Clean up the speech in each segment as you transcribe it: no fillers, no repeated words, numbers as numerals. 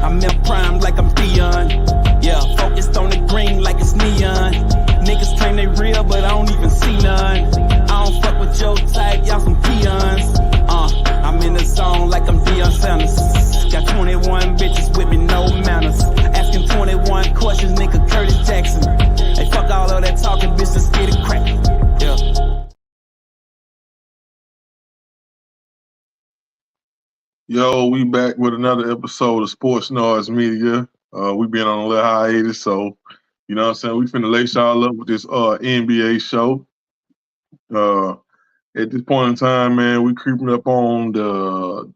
I'm in prime like I'm Dion. Yeah, focused on the green like it's neon. Niggas claim they real, but I don't even see none. I don't fuck with your type, y'all some peons. I'm in the zone like I'm Deion Sanders. Got 21 bitches with me, no manners. Asking 21 questions, nigga Curtis Jackson. Hey, fuck all of that talking, bitch, let's get it crackin'. Yeah. Yo, we back with another episode of Sports Noise Media. We been on a little hiatus, so you know what I'm saying. We finna lace y'all up with this NBA show. At this point in time, man, we creeping up on the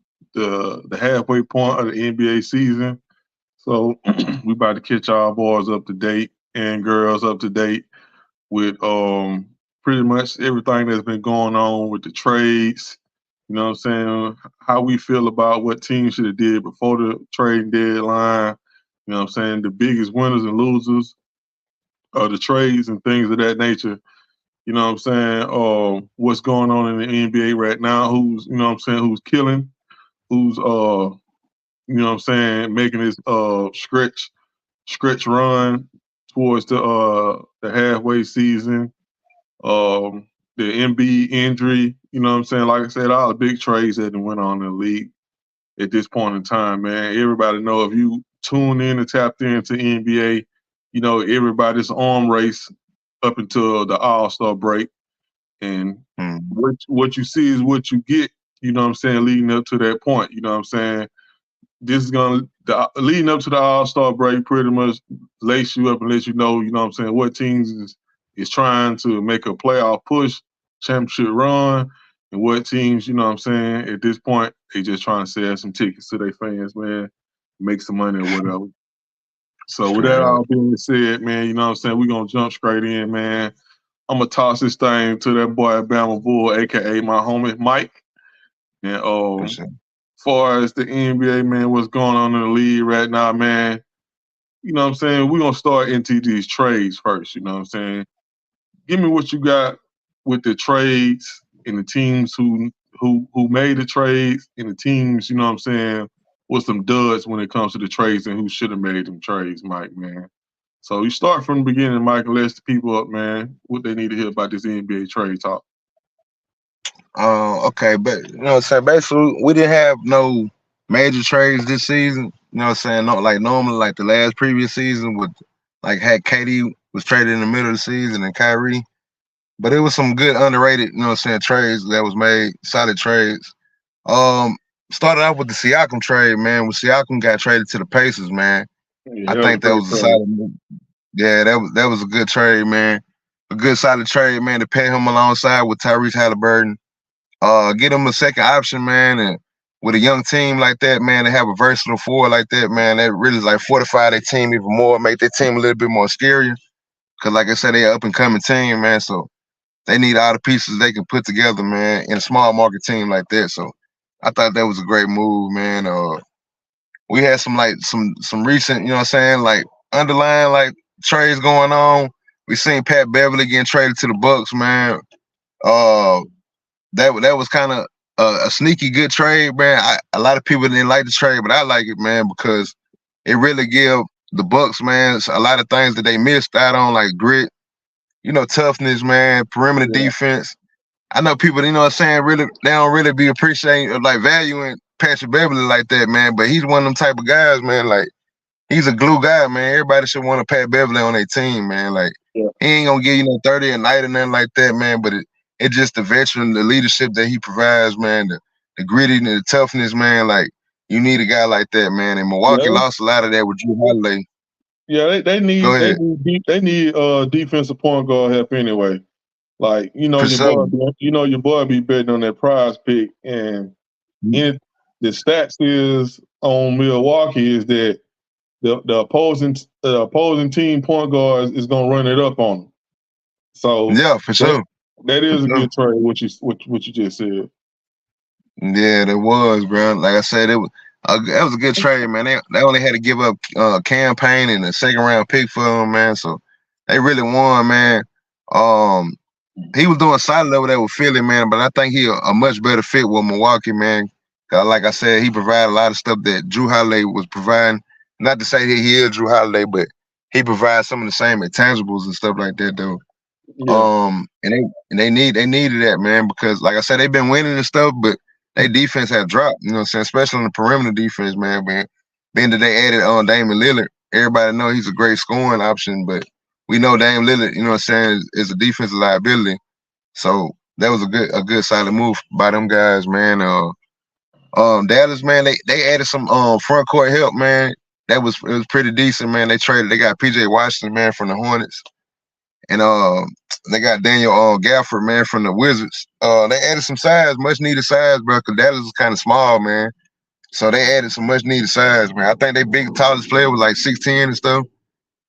halfway point of the NBA season. So we about to catch our boys up to date and girls up to date with pretty much everything that's been going on with the trades. You know what I'm saying? How we feel about what teams should have did before the trading deadline. You know what I'm saying? The biggest winners and losers of the trades and things of that nature. You know what I'm saying? What's going on in the NBA right now? Who's, you know what I'm saying, who's killing? Who's, you know what I'm saying, making this stretch run towards the halfway season. The Embiid injury, you know what I'm saying? Like I said, all the big trades that went on in the league at this point in time, man. Everybody know if you tune in and tapped into NBA, you know, everybody's arm race up until the All-Star break. And what you see is what you get, you know what I'm saying, leading up to that point. You know what I'm saying? This is leading up to the All-Star break pretty much lace you up and let you know what I'm saying, what teams is trying to make a playoff push, championship run, and what teams, you know what I'm saying, at this point, they just trying to sell some tickets to their fans, man, make some money or whatever. So with that all being said, man, you know what I'm saying, we're going to jump straight in, man. I'm going to toss this thing to that boy Bama Bull, a.k.a. my homie Mike. And as far as the NBA, man, what's going on in the league right now, man, you know what I'm saying, we're going to start into these trades first, you know what I'm saying. Give me what you got with the trades and the teams who made the trades and the teams, you know what I'm saying, with some duds when it comes to the trades and who should have made them trades, Mike, man. So you start from the beginning, Mike, and let the people up, man, what they need to hear about this NBA trade talk. Okay, but you know what I'm saying, basically we didn't have no major trades this season. You know what I'm saying? Not like normally, like the previous season with like had KD was traded in the middle of the season and Kyrie. But it was some good underrated, you know what I'm saying, trades that was made, solid trades. Started off with the Siakam trade, man. When Siakam got traded to the Pacers, man. Yeah, I think that was a solid move. Yeah, that was a good trade, man. A good solid trade, man, to pair him alongside with Tyrese Halliburton. Get him a second option, man, and with a young team like that, man, to have a versatile forward like that, man, that really is like fortify their team even more, make their team a little bit more scarier. Cause like I said, they're an up and coming team, man. So they need all the pieces they can put together, man, in a small market team like that. So I thought that was a great move, man. We had some recent, you know what I'm saying, like underlying like trades going on. We seen Pat Beverly getting traded to the Bucks, man. That was kind of a sneaky good trade, man. A lot of people didn't like the trade, but I like it, man, because it really give the Bucks, man, a lot of things that they missed out on, like grit, you know, toughness, man, perimeter defense. I know people, you know what I'm saying, really, they don't really be appreciating or like valuing Patrick Beverly like that, man. But he's one of them type of guys, man. Like, he's a glue guy, man. Everybody should want a Pat Beverly on their team, man. Like, he ain't gonna give you no 30 a night or nothing like that, man. But it just the veteran, the leadership that he provides, man, the gritty and the toughness, man. Like, you need a guy like that, man. And Milwaukee lost a lot of that with Jrue Holiday. Yeah, they need defensive point guard help anyway. Like, you know, your boy be betting on that prize pick, and the stats is on Milwaukee is that the opposing team point guards is gonna run it up on them. So yeah, for sure. That is a good trade. What you just said. Yeah, that was, bro. Like I said, that was a good trade, man. They only had to give up campaign and a second round pick for him, man. So they really won, man. He was doing solid over there with Philly, man, but I think he a much better fit with Milwaukee, man. Like I said, he provided a lot of stuff that Jrue Holiday was providing. not to say that he is Drew Holiday, but he provides some of the same intangibles and stuff like that, though. Yeah. And they needed that, man, because like I said, they've been winning and stuff, but their defense had dropped. You know what I'm saying? Especially on the perimeter defense, man. Being that they added on Damian Lillard, everybody know he's a great scoring option, but we know Damian Lillard, you know what I'm saying, is a defensive liability. So that was a good solid move by them guys, man. Dallas, man, they added some front court help, man. It was pretty decent, man. They got PJ Washington, man, from the Hornets. And they got Daniel Gafford, man, from the Wizards. They added some size, much needed size, bro, because Dallas is kind of small, man. So they added some much needed size, man. I think they big tallest player was like 6'10" and stuff.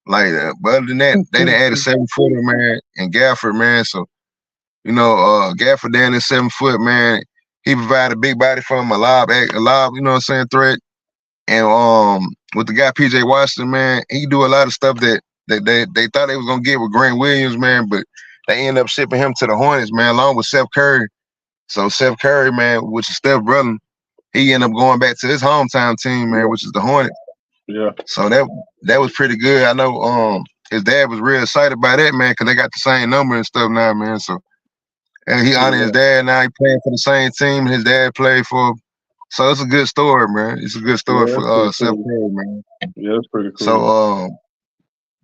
Like, but other than that, they done added 7-footer, man, and Gafford, man. So, you know, Gafford down at 7 foot, man. He provided a big body for him, a lob, you know what I'm saying, threat. And with the guy PJ Washington, man, he do a lot of stuff that they thought they was gonna get with Grant Williams, man, but they end up shipping him to the Hornets, man, along with Seth Curry. So Seth Curry, man, which is Steph's brother, he ended up going back to his hometown team, man, which is the Hornets. Yeah. So that was pretty good. I know his dad was real excited by that, man, because they got the same number and stuff now, man. So and he honored his dad now. He playing for the same team his dad played for. So it's a good story, man. It's a good story for Seth Curry, man. Yeah, that's pretty cool. So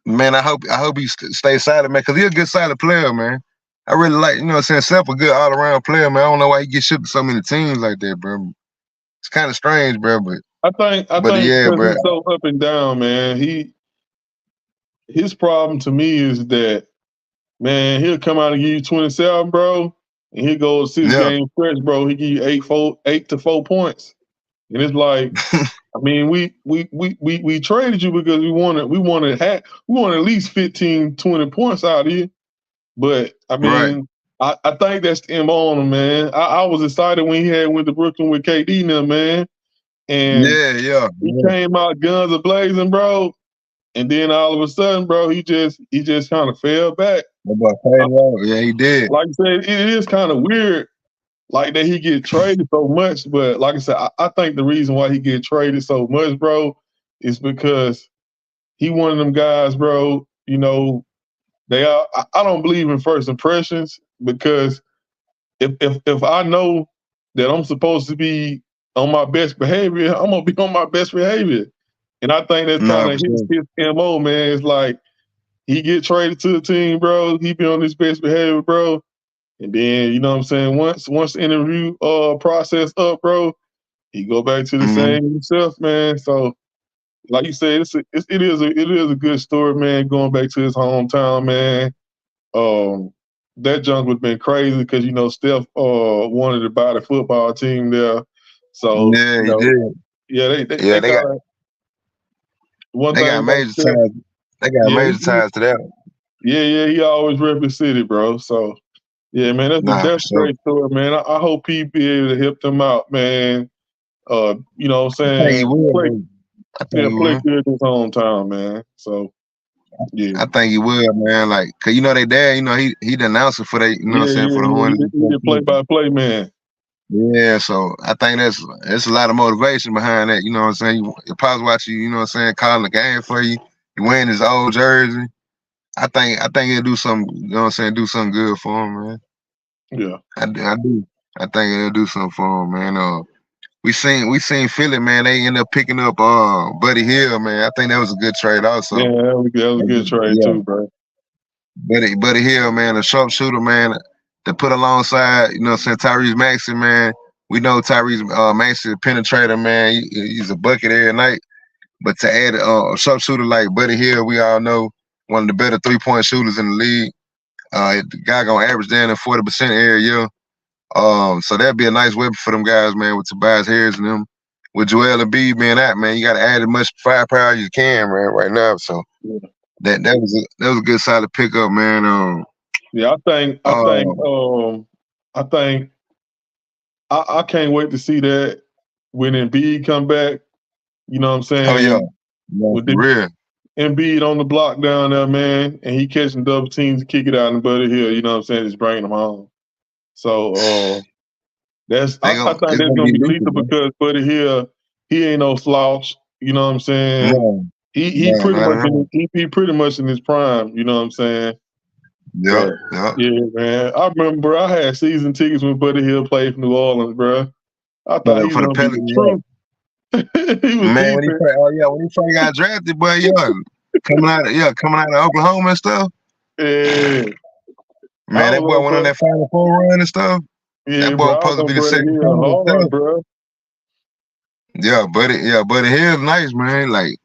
man, I hope he stays solid, man, because he's a good solid player, man. I really like, you know what I'm saying, Seth a good all around player, man. I don't know why he gets shipped to so many teams like that, bro. It's kind of strange, bro, but I think yeah, bro. He's so up and down, man. His problem to me is that, man, he'll come out and give you 27, bro, and he'll go 6 game stretch, bro. He give you 8 to 4 points, and it's like, I mean, we traded you because we wanted at least 15, 20 points out of you, but I mean, I think that's the MO on him, man. I was excited when he went to Brooklyn with KD now, man. And he came out guns a blazing, bro. And then all of a sudden, bro, he just kind of fell back. Yeah, he did. Like I said, it is kind of weird, like that he get traded so much. But like I said, I think the reason why he get traded so much, bro, is because he one of them guys, bro. You know, I don't believe in first impressions, because if I know that I'm supposed to be on my best behavior, I'm gonna be on my best behavior. And I think that's kind of his MO, man. It's like he get traded to the team, bro. He be on his best behavior, bro. And then, you know what I'm saying, once the interview process up, bro, he go back to the same himself, man. So like you said, it is a good story, man, going back to his hometown, man. That junk would have been crazy because, you know, Steph wanted to buy the football team there. So yeah, he did. Yeah, they got major ties. They got major ties to that. Yeah, he always represented, bro. So yeah, man, that's a great story, man. I hope he be able to help them out, man. You know what I'm saying? I think he will. Play good in his hometown, man. So yeah, I think he will, man. Like, cause you know they dad, you know he the announcer for they, you know what I'm saying, for the Hornets. He the play-by-play man. Yeah, so I think that's a lot of motivation behind that. You know what I'm saying? Your pops watch you know what I'm saying, calling the game for you. You wearing his old jersey. I think he'll do something. You know what I'm saying? Do something good for him, man. Yeah, I do. I think he'll do something for him, man. We seen Philly, man. They end up picking up Buddy Hield, man. I think that was a good trade also. Yeah, that was a good trade too, bro. Buddy Hield, man, a sharpshooter, man, to put alongside, you know what I'm saying, Tyrese Maxey, man. We know Tyrese Maxey, a penetrator, man. He's a bucket every night. But to add a sharpshooter like Buddy Hield, we all know one of the better 3-point shooters in the league. The guy gonna average down in 40% every year. So that'd be a nice weapon for them guys, man, with Tobias Harris and them. With Joel Embiid being out, man, you got to add as much firepower as you can, man, right now. So that was a good solid pickup, man. Yeah, I can't wait to see that when Embiid come back. You know what I'm saying? Oh yeah, with real Embiid on the block down there, man, and he catching double teams to kick it out in Buddy Hield. You know what I'm saying? Just bringing them home. So I think that's gonna be lethal because Buddy Hield, he ain't no slouch. You know what I'm saying? No, He no, pretty not much at all. he pretty much in his prime. You know what I'm saying? Yep, But yep. yeah, man. I remember I had season tickets when Buddy Hield played for New Orleans, bro. I thought he was For the gonna be the Pelicans, truth. He was man. When he decent. first, when he first got drafted, but coming out of Oklahoma and stuff. Yeah. Man, that boy went on that Final Four run and stuff. Yeah, That boy bro. I supposed to was be the Buddy second Hield coming and hard, stuff. bro. Buddy Hield's nice, man. Like,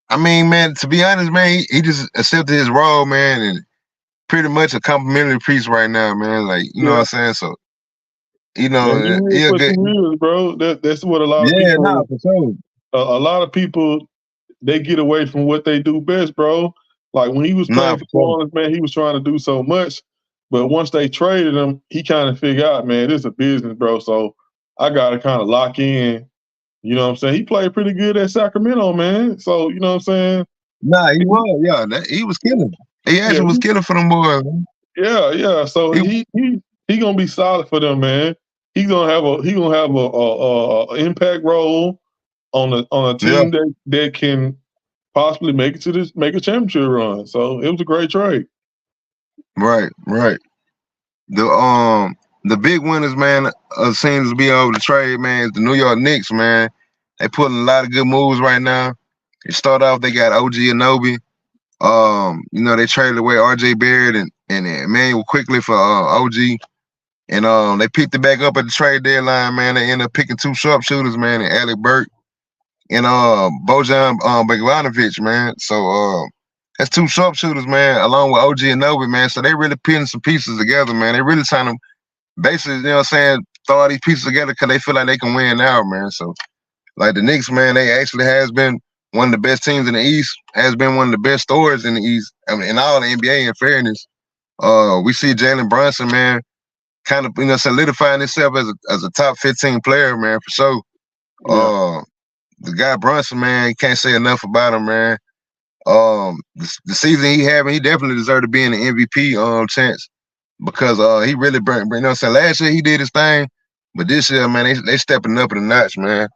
I mean, man, to be honest, man, he just accepted his role, man, and pretty much a complimentary piece right now, man. Like, you know what I'm saying? So, Man, you here for 2 years, bro. That's what a lot of people. for sure. A lot of people they get away from what they do best, bro. Like when he was playing for New Orleans, man, he was trying to do so much, but once they traded him, he kind of figured out, man, this is a business, bro. So I got to kind of lock in. You know what I'm saying? He played pretty good at Sacramento, man. So you know what I'm saying? Nah, he was, he was killing. He actually was killing for them boys. Man. Yeah. So he gonna be solid for them, man. He gonna have a impact role on a team that can possibly make a championship run. So it was a great trade. Right. The big winners, man, seems to be over the trade, man, is the New York Knicks, man. They putting a lot of good moves right now. They start off, they got OG Anunoby. They traded away RJ Barrett and Emmanuel Quickly for OG. And they picked it back up at the trade deadline, man. They ended up picking 2 sharpshooters, man, and Alec Burke and Bojan Bogdanovic, man. So that's 2 sharpshooters, man, along with OG Anunoby, man. So they really putting some pieces together, man. They really trying to basically, you know what I'm saying, throw all these pieces together because they feel like they can win now, man. So, like the Knicks, man, they actually has been one of the best teams in the East, has been one of the best stories in the East, I mean, in all the NBA, in fairness. We see Jalen Brunson, man, kind of, solidifying himself as a top 15 player, man, for sure. The guy Brunson, man, you can't say enough about him, man. The season he having, he definitely deserved to be in the MVP chance because he really bring, last year he did his thing, but this year, man, they stepping up a notch, man.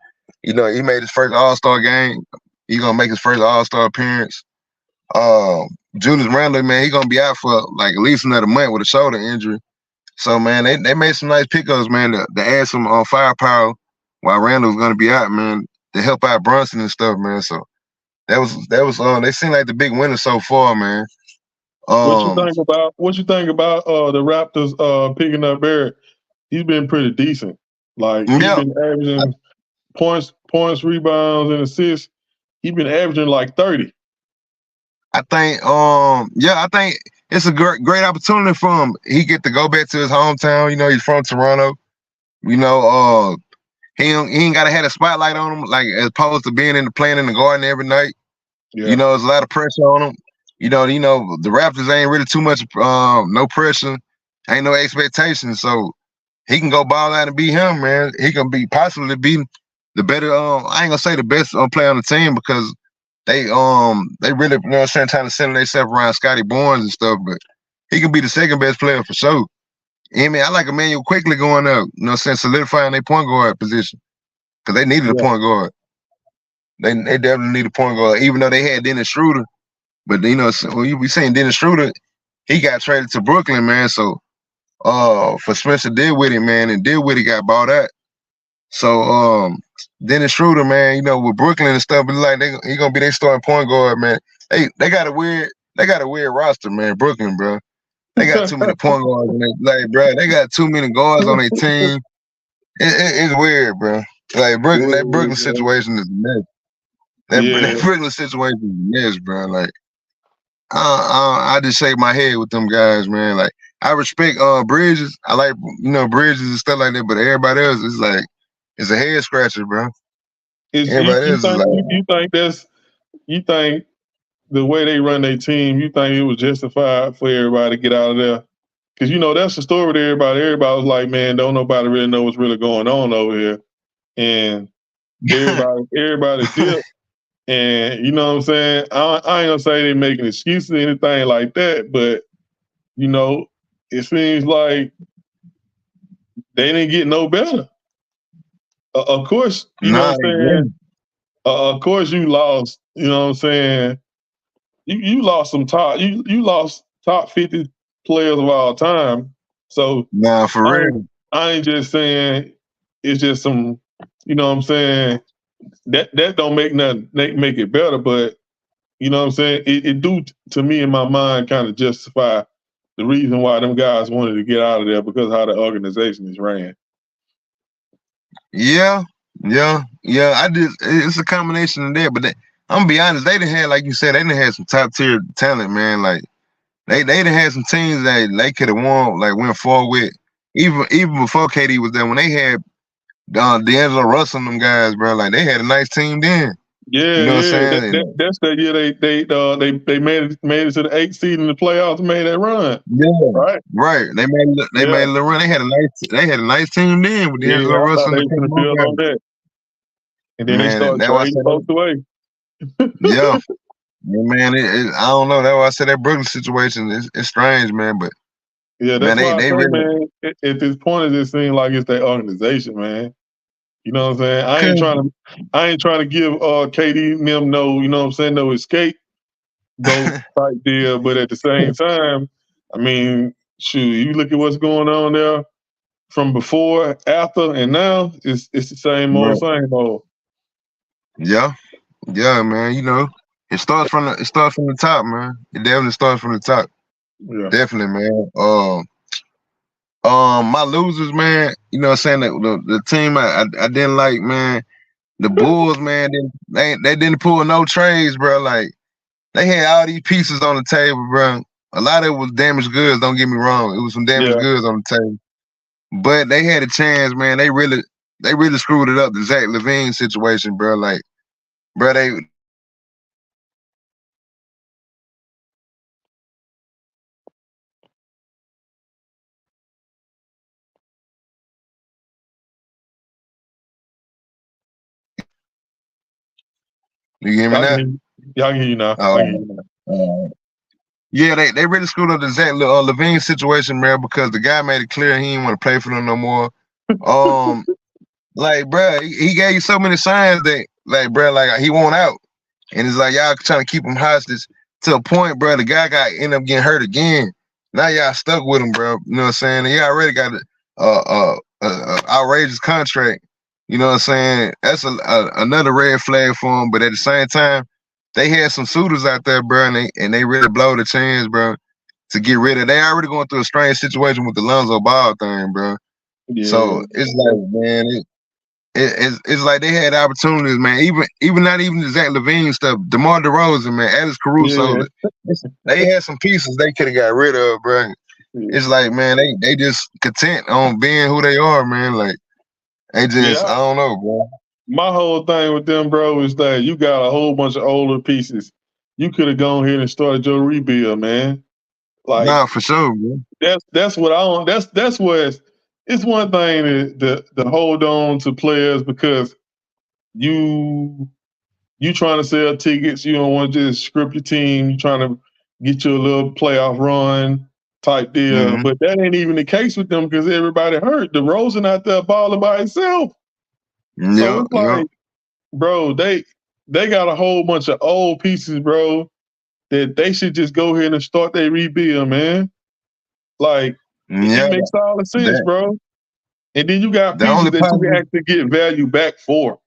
He made his first All-Star game. He gonna make his first All-Star appearance. Julius Randle, man, he gonna be out for like at least another month with a shoulder injury. So, man, they made some nice pickups, man, to add some firepower while Randle's gonna be out, man, to help out Brunson and stuff, man. So that was they seem like the big winner so far, man. What you think about the Raptors picking up Barrett? He's been pretty decent. Like he's been averaging points, rebounds, and assists. He's been averaging like 30. I think it's a great opportunity for him. He get to go back to his hometown. He's from Toronto. He ain't gotta have a spotlight on him, like as opposed to playing in the Garden every night. Yeah. There's a lot of pressure on him. The Raptors ain't really too much no pressure, ain't no expectations. So he can go ball out and be him, man. He can possibly be the better. I ain't gonna say the best player on the team because they really, trying to center themselves around Scotty Barnes and stuff. But he can be the second best player for sure. I like Emmanuel Quickly going up, solidifying their point guard position because they needed a point guard. They definitely need a point guard, even though they had Dennis Schroeder. But we seen Dennis Schroeder, he got traded to Brooklyn, man. So for Spencer Dinwiddie, man, and Dinwiddie got bought out. So Dennis Schroeder, man, with Brooklyn and stuff, but like he gonna be their starting point guard, man. They got a weird roster, man. Brooklyn, bro. They got too many point guards on bro. They got too many guards on their team. It's weird, bro. Like Brooklyn situation is a mess. That Brooklyn situation is a mess, bro. Like I just shake my head with them guys, man. Like I respect Bridges. I like Bridges and stuff like that, but everybody else is like it's a head scratcher, bro. You think the way they run their team, you think it was justified for everybody to get out of there? Because that's the story with everybody. Everybody was like, man, don't nobody really know what's really going on over here. And everybody dipped. And you know what I'm saying? I ain't gonna say they making excuses or anything like that, but it seems like they didn't get no better. Of course, you know what I'm saying? Of course, you lost. You know what I'm saying? You lost some top. You lost top 50 players of all time. So Nah, for real. I ain't just saying it's just some. You know what I'm saying? That don't make nothing make it better, but you know what I'm saying? It do to me in my mind kind of justify the reason why them guys wanted to get out of there because of how the organization is ran. Yeah. It's a combination of that, but I'm gonna be honest, they done had, like you said, they done had some top tier talent, man. Like they done had some teams that they could have won, like went forward with. Even before KD was there, when they had D'Angelo Russell and them guys, bro, like they had a nice team then. Yeah, you know what I'm saying? That's that year they made it to the 8th seed in the playoffs and made that run. Yeah, right. They made a little run. They had a nice team then with D'Angelo Russell. They could build on that. And then they started trading folks away. Yeah. Man, I don't know. That's why I said that Brooklyn situation is strange, man. But yeah, that's why they really, man. At this point, it just seems like it's their organization, man. You know what I'm saying? I ain't trying to give KD and them no, you know what I'm saying, no escape, no type deal. But at the same time, I mean, shoot, you look at what's going on there from before, after, and now. It's the same old. Yeah, man. You know, it starts from the top, man. It definitely starts from the top. Yeah. Definitely, man. My losers, man. You know what I'm saying? The team I didn't like, man. The Bulls, man. They didn't pull no trades, bro. Like they had all these pieces on the table, bro. A lot of it was damaged goods. Don't get me wrong. It was some damaged goods on the table, but they had a chance, man. They really screwed it up. The Zach LaVine situation, bro. Like, bro, they. You hear me now? Yeah, I can hear you now. Yeah, they really screwed up the Zach LaVine situation, man, because the guy made it clear he didn't want to play for them no more. Like, bro, he gave you so many signs that, like, bro, like he won't out, and it's like y'all trying to keep him hostage to a point, bro. The guy ended up getting hurt again. Now y'all stuck with him, bro. You know what I'm saying? And he already got a outrageous contract. You know what I'm saying? That's another red flag for him. But at the same time, they had some suitors out there, bro, and they really blow the chance, bro, to get rid of. They already going through a strange situation with the Lonzo Ball thing, bro. Yeah. So it's like, man, it's like they had opportunities, man. Even not even the Zach LaVine stuff. DeMar DeRozan, man, Alex Caruso, they had some pieces they could have got rid of, bro. Yeah. It's like, man, they just content on being who they are, man. Like they just, I don't know, bro. My whole thing with them, bro, is that you got a whole bunch of older pieces. You could have gone here and started your rebuild, man. Like, nah, for sure, man. That's what I don't. That's what it's one thing to hold on to players because you trying to sell tickets. You don't want to just script your team. You trying to get you a little playoff run type deal. Mm-hmm. But that ain't even the case with them because everybody hurt. DeRozan out there balling by himself. So it's like, bro, they got a whole bunch of old pieces, bro, that they should just go ahead and start their rebuild, man. Like, it makes all the sense, bro. And then you got pieces that you can actually get value back for.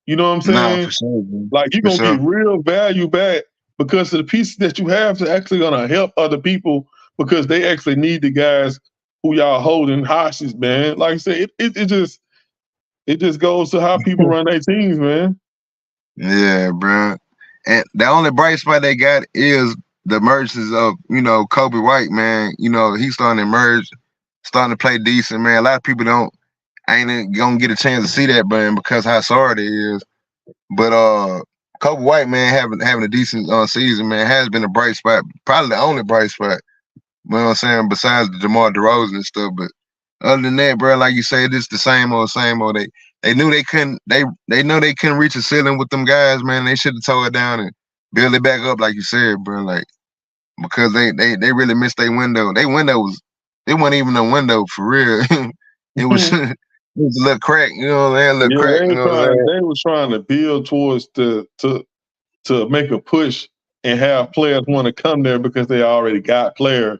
You know what I'm saying? Nah, for sure, man. Like, you're going to get real value back because of the pieces that you have are actually going to help other people because they actually need the guys who y'all holding hostage, man. Like I said, it just goes to how people run their teams, man. Yeah, bro. And the only bright spot they got is the emergence of, Kobe White, man. He's starting to emerge, starting to play decent, man. A lot of people ain't gonna get a chance to see that, man, because how sorry it is. But Kobe White, man, having a decent season, man, has been a bright spot, probably the only bright spot. You know what I'm saying? Besides the DeMar DeRozan and stuff, but other than that, bro, like you said, it's the same old. They knew they couldn't. They know they couldn't reach a ceiling with them guys, man. They should have tore it down and build it back up, like you said, bro. Like because they really missed their window. Their window it wasn't even a window for real. It was a little crack, you know what I'm saying? A little Yeah, crack, you know what I'm saying? they was trying to build towards to make a push and have players want to come there because they already got players.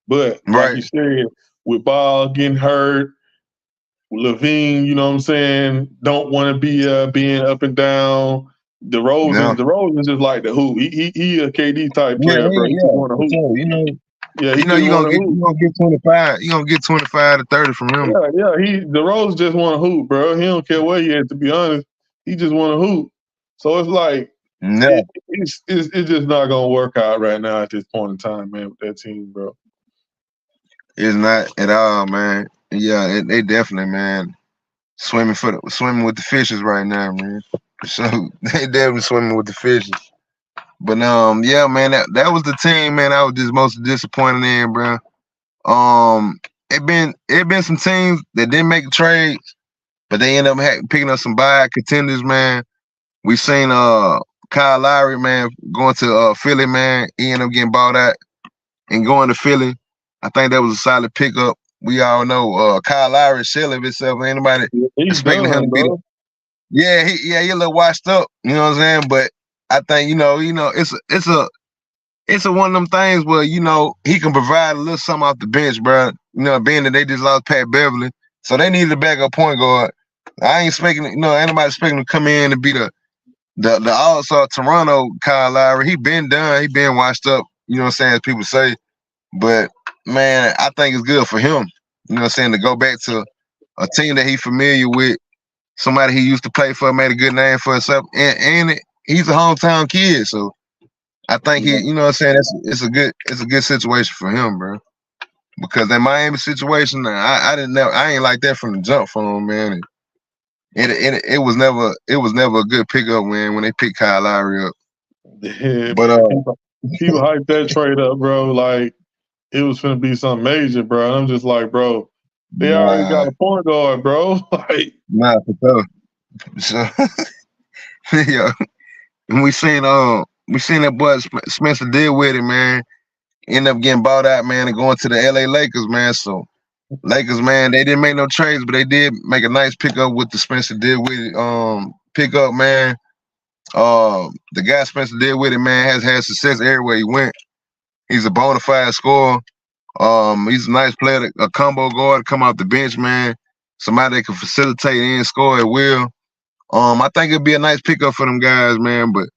But like you said, with Ball getting hurt, Levine, you know what I'm saying, don't want to be being up and down. DeRozan just like the hoop. He a KD type player, bro. He just want to hoop. Sure. Yeah, you gonna get 25. You gonna get 25 to 30 from him. Yeah. DeRozan just want to hoop, bro. He don't care where he at. To be honest, he just want to hoop. So it's like, it's just not gonna work out right now at this point in time, man. With that team, bro. It's not at all, man. Yeah, they definitely, man, swimming with the fishes right now, man. So they definitely swimming with the fishes. But yeah, man, that was the team, man. I was just most disappointed in, bro. It been some teams that didn't make trades, but they end up picking up some buy contenders, man. We seen Kyle Lowry, man, going to Philly, man. He ended up getting bought out and going to Philly. I think that was a solid pickup. We all know Kyle Lowry shell of himself. Anybody expecting him to be the, he a little washed up. You know what I'm saying? But I think it's a one of them things where he can provide a little something off the bench, bro. Being that they just lost Pat Beverly, so they needed a backup point guard. I ain't expecting anybody expecting to come in and be the All-Star Toronto Kyle Lowry. He been done. He been washed up. You know what I'm saying? As people say, but man, I think it's good for him. You know what I'm saying, to go back to a team that he's familiar with, somebody he used to play for, made a good name for himself, and he's a hometown kid, so I think he, you know what I'm saying, it's a good situation for him, bro. Because that Miami situation, I ain't like that from the jump for him, man. And it was never a good pickup when they picked Kyle Lowry up. Yeah, but people hyped that trade up, bro. Like it was gonna be something major, bro. I'm just like, bro, they already got a point guard, bro. Like, for sure. So, yeah, and we seen that boy Spencer Dinwiddie, man, end up getting bought out, man, and going to the LA Lakers, man. So Lakers, man, they didn't make no trades, but they did make a nice pickup with the Spencer Dinwiddie pickup, man. The guy Spencer Dinwiddie, man, has had success everywhere he went. He's a bona fide scorer. He's a nice player, a combo guard, come off the bench, man. Somebody that can facilitate and score at will. I think it'd be a nice pickup for them guys, man. But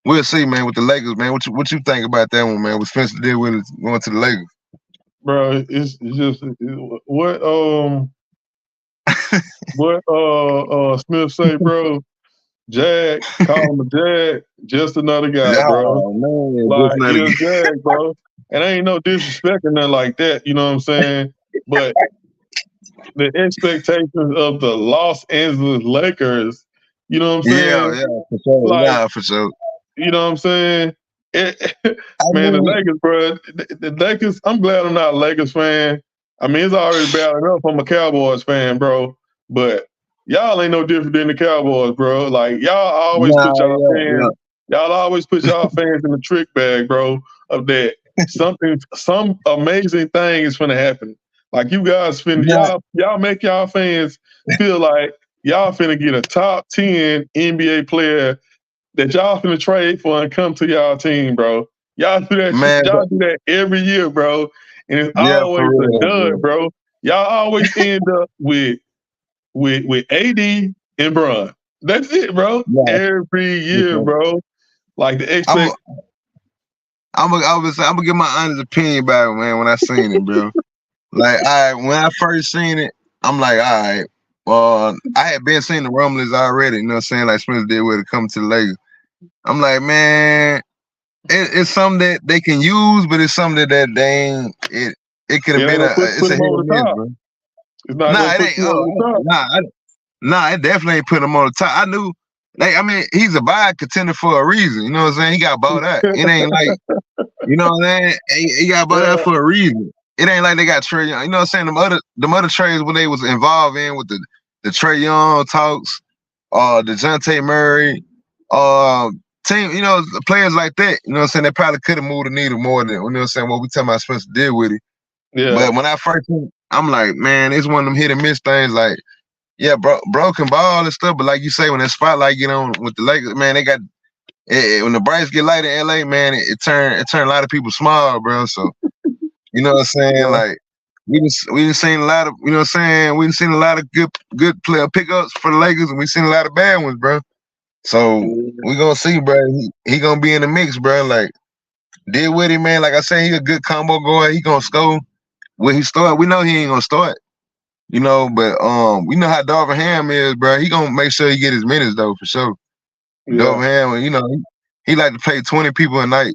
we'll see, man, with the Lakers, man. What you think about that one, man? With Spencer Dinwiddie going to the Lakers, bro. It's just what Smith say, bro. Jag, call him a Jag, just another guy, bro. Man, like he's a Jag, bro. And ain't no disrespect or nothing like that, you know what I'm saying? But the expectations of the Los Angeles Lakers, you know what I'm saying? Yeah, for sure. Like, for sure. You know what I'm saying? The Lakers, bro. The Lakers, I'm glad I'm not a Lakers fan. I mean, it's already bad enough I'm a Cowboys fan, bro. But y'all ain't no different than the Cowboys, bro. Like, y'all always put y'all fans, y'all always put y'all fans in the trick bag, bro, of that. Some amazing thing is finna happen. Like you guys y'all make y'all fans feel like y'all finna get a top 10 NBA player that y'all finna trade for and come to y'all team, bro. Y'all do that shit, y'all do that every year, bro. And it's always a dud, bro. Y'all always end up with AD and Bron. That's it, bro. Every year, bro. Like the expect. I'm gonna give my honest opinion about it, man. When I seen it, bro, like when I first seen it, I'm like, all right. I had been seeing the rumblings already. You know what I'm saying? Like Spencer Dinwiddie coming to the Lakers. I'm like, man, it's something that they can use, but it's something that they ain't. It could have been it's a hit or miss, bro. It definitely ain't put him on the top. I knew. He's a buy contender for a reason. You know what I'm saying? He got bought out. It ain't like, you know what I'm saying? He got bought out for a reason. It ain't like they got Trae Young. You know what I'm saying? Them other trades when they was involved in with the Trae Young talks, DeJounte Murray, team, players like that. You know what I'm saying? They probably could have moved the needle more than, you know what I'm saying, what we talking about Spencer did with it. Yeah. But when I first, I'm like, man, it's one of them hit and miss things. Like, yeah, broken ball and stuff. But like you say, when that spotlight get on with the Lakers, man, they got when the brights get light in LA, man, it turn a lot of people small, bro. So you know what I'm saying? Yeah. Like we just seen a lot of, you know what I'm saying? We seen a lot of good player pickups for the Lakers, and we seen a lot of bad ones, bro. So we gonna see, bro. He gonna be in the mix, bro. Like deal with him, man. Like I said, he a good combo guy. He gonna score. When he start, we know he ain't gonna start. You know, but we know how Darvin Ham is, bro. He gonna make sure he get his minutes though, for sure. Yeah. Darvin Ham, you know, he like to play 20 people a night.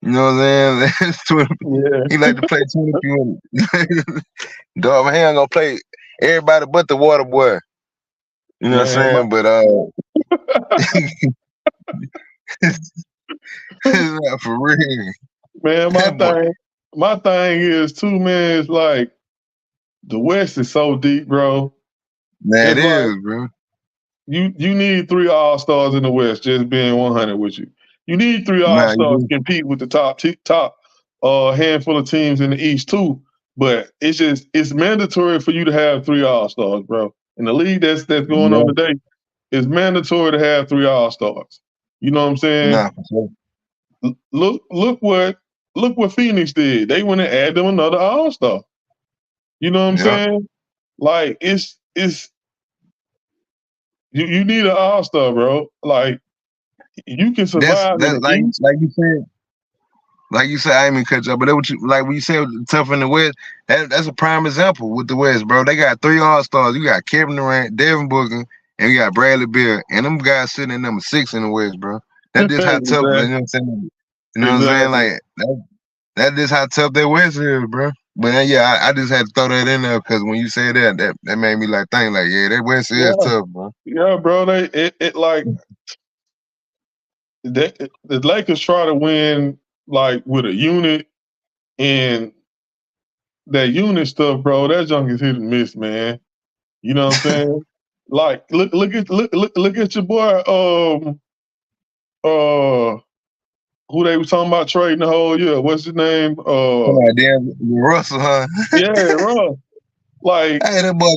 You know what I'm saying? 20, Yeah. he like to play 20 people. Darvin Ham gonna play everybody but the Water Boy. You know what I'm saying? But for real. Man, my thing is too, man, it's like the West is so deep, bro. Man, It's it is, like, bro. You need 3 All-Stars in the West, just being 100 with you. You need 3 All-Stars to compete with the top handful of teams in the East too. But it's mandatory for you to have 3 All-Stars, bro. In the league that's going on today, it's mandatory to have 3 All-Stars. You know what I'm saying? Nah, for sure. Look what Phoenix did. They went and added them another All-Star. You know what I'm saying? Like it's you need an All-Star, bro. Like you can survive in the East. Like you said, I ain't even cut you up, but what you like when you say tough in the West, that's a prime example with the West, bro. They got 3 All-Stars. You got Kevin Durant, Devin Booker, and you got Bradley Beal, and them guys sitting at number 6 in the West, bro. That's just how tough. You know what I'm saying? You know what I'm saying? Like that's just how tough that West is, bro. But yeah, I just had to throw that in there because when you said that made me like think like, yeah, that West is tough, bro. Yeah, bro. It like the Lakers try to win like with a unit, and that unit stuff, bro. That junk is hit and miss, man. You know what I'm saying? Like look at your boy who they was talking about trading the whole year. What's his name? Damn Russell, huh? Yeah, Russ. Like, hey, that boy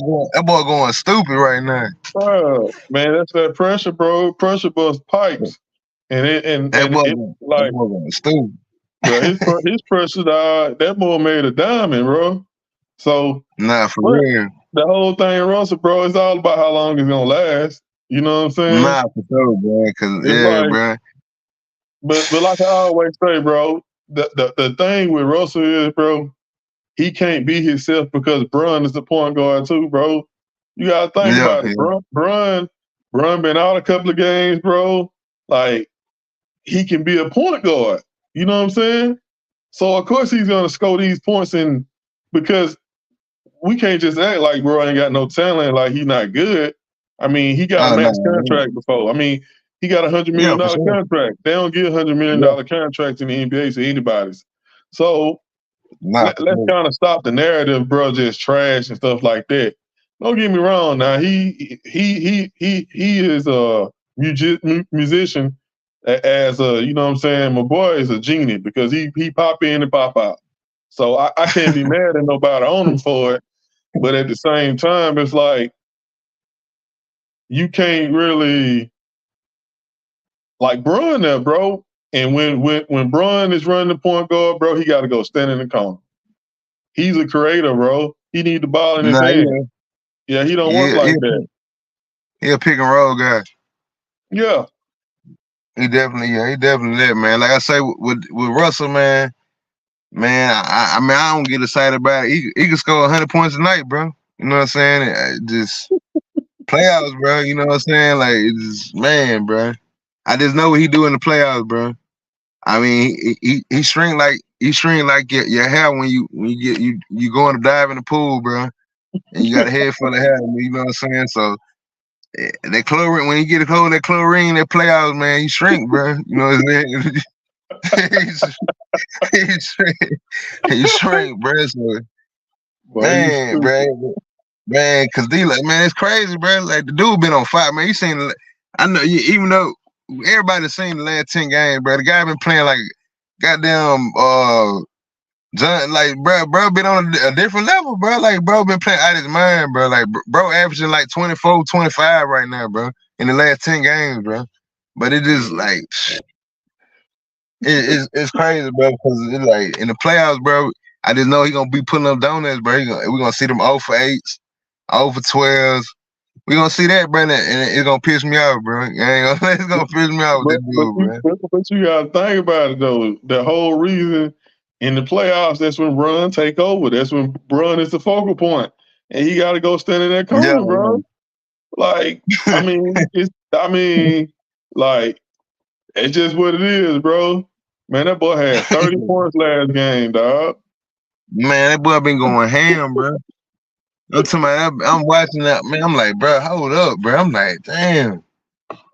going stupid right now. Man, that's that pressure, bro. Pressure bust pipes, and that boy going stupid. Bro, his pressure, that boy made a diamond, bro. So nah, for real. The whole thing, Russell, bro, it's all about how long it's gonna last. You know what I'm saying? Nah, for sure, bro. Cause bro. But like I always say, bro, the thing with Russell is, bro, he can't be himself because Bron is the point guard too, bro. You gotta think about it. Bron been out a couple of games, bro. Like he can be a point guard. You know what I'm saying? So of course he's gonna score these points, and because we can't just act like bro ain't got no talent, like he's not good. I mean, he got a max contract before. I mean, he got $100 million contract. They don't give $100 million contracts in the NBA to anybody's. So let's kind of stop the narrative, bro, just trash and stuff like that. Don't get me wrong. Now he is a musician, as a, you know what I'm saying. My boy is a genie because he pop in and pop out. So I can't be mad at nobody on him for it. But at the same time, it's like you can't really like Bron there, bro. And when Bron is running the point guard, bro, he got to go stand in the corner. He's a creator, bro. He need the ball in his hand. Yeah, he don't work like that. He a pick and roll guy. Yeah. He definitely that, man. Like I say with Russell, man, I mean, I don't get excited about it. He can score 100 points a night, bro. You know what I'm saying? Just playoffs, bro. You know what I'm saying? Like, it's just, man, bro. I just know what he do in the playoffs, bro. I mean, he shrink like your hair when you going to dive in the pool, bro. And you got a head full of hair. You know what I'm saying? So that chlorine, when you get a cold, that chlorine, that playoffs, man, you shrink, bro. You know what I'm saying? he shrink, bro. So, man, cause man, it's crazy, bro. Like the dude been on fire, man. You seen? I know, even though everybody's seen the last 10 games, bro. The guy been playing like goddamn John, like, bro been on a different level, bro. Like, bro been playing out his mind, bro. Like, bro averaging like 24, 25 right now, bro, in the last 10 games, bro. But it just like it's crazy, bro, because it's like in the playoffs, bro. I just know he gonna be putting up donuts, bro. We gonna see them 0 for 8s, 0 for 12s. We gonna see that, bro, and it's gonna piss me off, bro. It's gonna piss me off with this dude, man. But you gotta think about it though. The whole reason in the playoffs, that's when Bron take over. That's when Bron is the focal point, and he got to go stand in that corner, bro. Like, like, it's just what it is, bro. Man, that boy had 30 points last game, dog. Man, that boy been going ham, bro. I'm watching that, man. I'm like, bro, hold up, bro. I'm like, damn.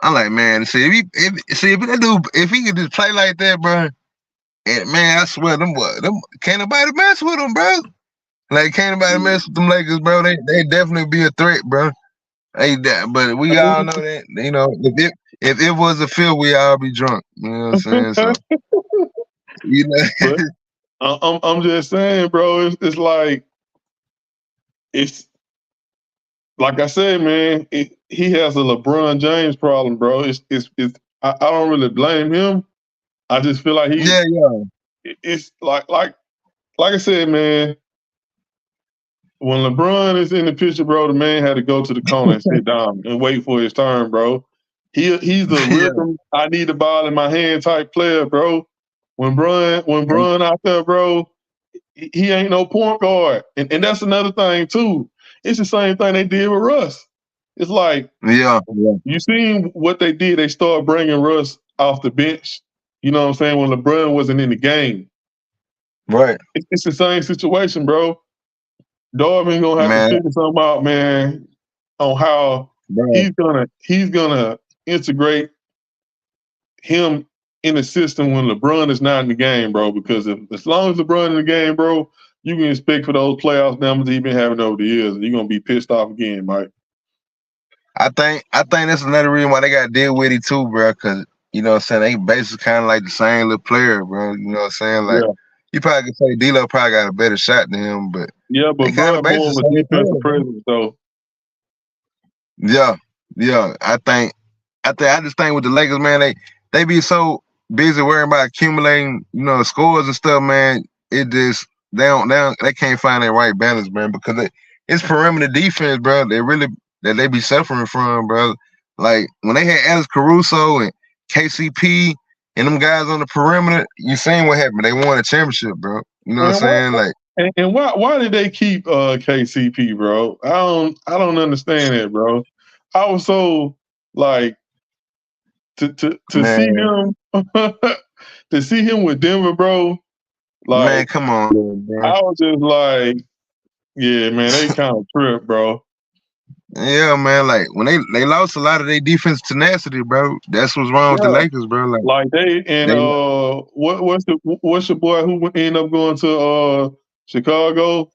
I'm like, man, if that dude, if he could just play like that, bro, and man, I swear, them can't nobody mess with them, bro. Like, can't nobody mess with them Lakers, bro. They definitely be a threat, bro. But we all know that, you know, if it was a field, we all be drunk. You know what I'm saying? So, you know. But I'm just saying, bro. It's like I said, man. He has a LeBron James problem, bro. I don't really blame him. I just feel like it's like I said, man. When LeBron is in the picture, bro, the man had to go to the corner and sit down and wait for his turn, bro. He's the rhythm, I need the ball in my hand type player, bro. When Bron out there, bro, he ain't no point guard. And that's another thing, too. It's the same thing they did with Russ. It's like, you seen what they did. They started bringing Russ off the bench. You know what I'm saying? When LeBron wasn't in the game. Right. It's the same situation, bro. Darvin gonna have to figure something out, man, on how he's gonna integrate him in the system when LeBron is not in the game, bro. Because as long as LeBron in the game, bro, you can expect for those playoff numbers he's been having over the years, and you're gonna be pissed off again, Mike. I think that's another reason why they got Dinwiddie too, bro. Because you know what I'm saying, they basically kind of like the same little player, bro. You know what I'm saying? Like you probably could say D'Lo probably got a better shot than him, but but bro, more of a defensive presence, though. Yeah. I just think with the Lakers, man, they be so busy worrying about accumulating, you know, scores and stuff, man. It just they can't find that right balance, man, because it's perimeter defense, bro. They be suffering from, bro. Like when they had Alex Caruso and KCP and them guys on the perimeter, you seen what happened. They won a championship, bro. You know what I'm saying? Like, and why did they keep KCP, bro? I don't understand it, bro. I was so like to see him to see him with Denver, bro. Like, man, come on, bro. I was just like, yeah, man, they kind of tripped, bro. Yeah, man. Like when they lost a lot of their defense tenacity, bro. That's what's wrong with the Lakers, bro. Like what's your boy who ended up going to Chicago?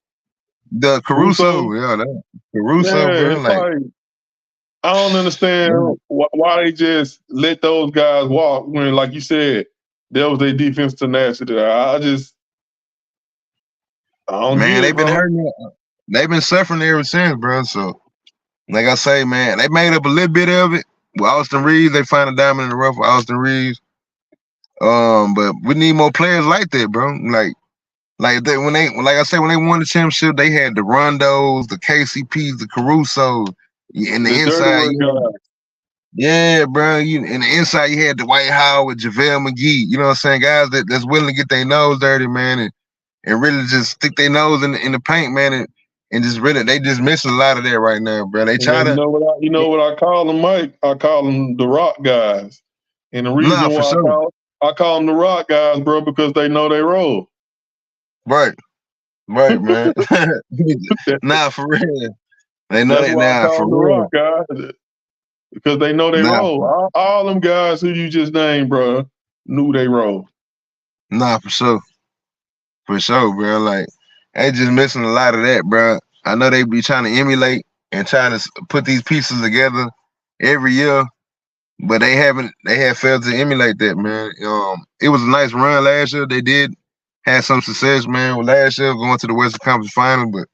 The Caruso. Caruso, bro. Like, I don't understand why they just let those guys walk when, like you said, that was their defense tenacity. I don't. Man, they've been hurting. They've been suffering ever since, bro. So. Like I say, man, they made up a little bit of it with Austin Reeves. They find a diamond in the rough with Austin Reeves. But we need more players like that, bro. Like when they won the championship, they had the Rondos, the KCPs, the Caruso, and the inside. Yeah, bro. In the inside, you had the Dwight Howard, JaVale McGee. You know what I'm saying? Guys that's willing to get their nose dirty, man, and really just stick their nose in the paint, man. And just really, they just missing a lot of that right now, bro. They try to. You know what I call them, Mike? I call them the rock guys. And the reason why I call them the rock guys, bro, because they know they roll. Right, man. Nah, for real. They know that now, for real. Rock guys, because they know they roll. All them guys who you just named, bro, knew they roll. Nah, for sure. For sure, bro. Like, they just missing a lot of that, bro. I know they be trying to emulate and trying to put these pieces together every year, but they have failed to emulate that, man. It was a nice run last year. They did had some success, man, with last year going to the Western Conference Final, but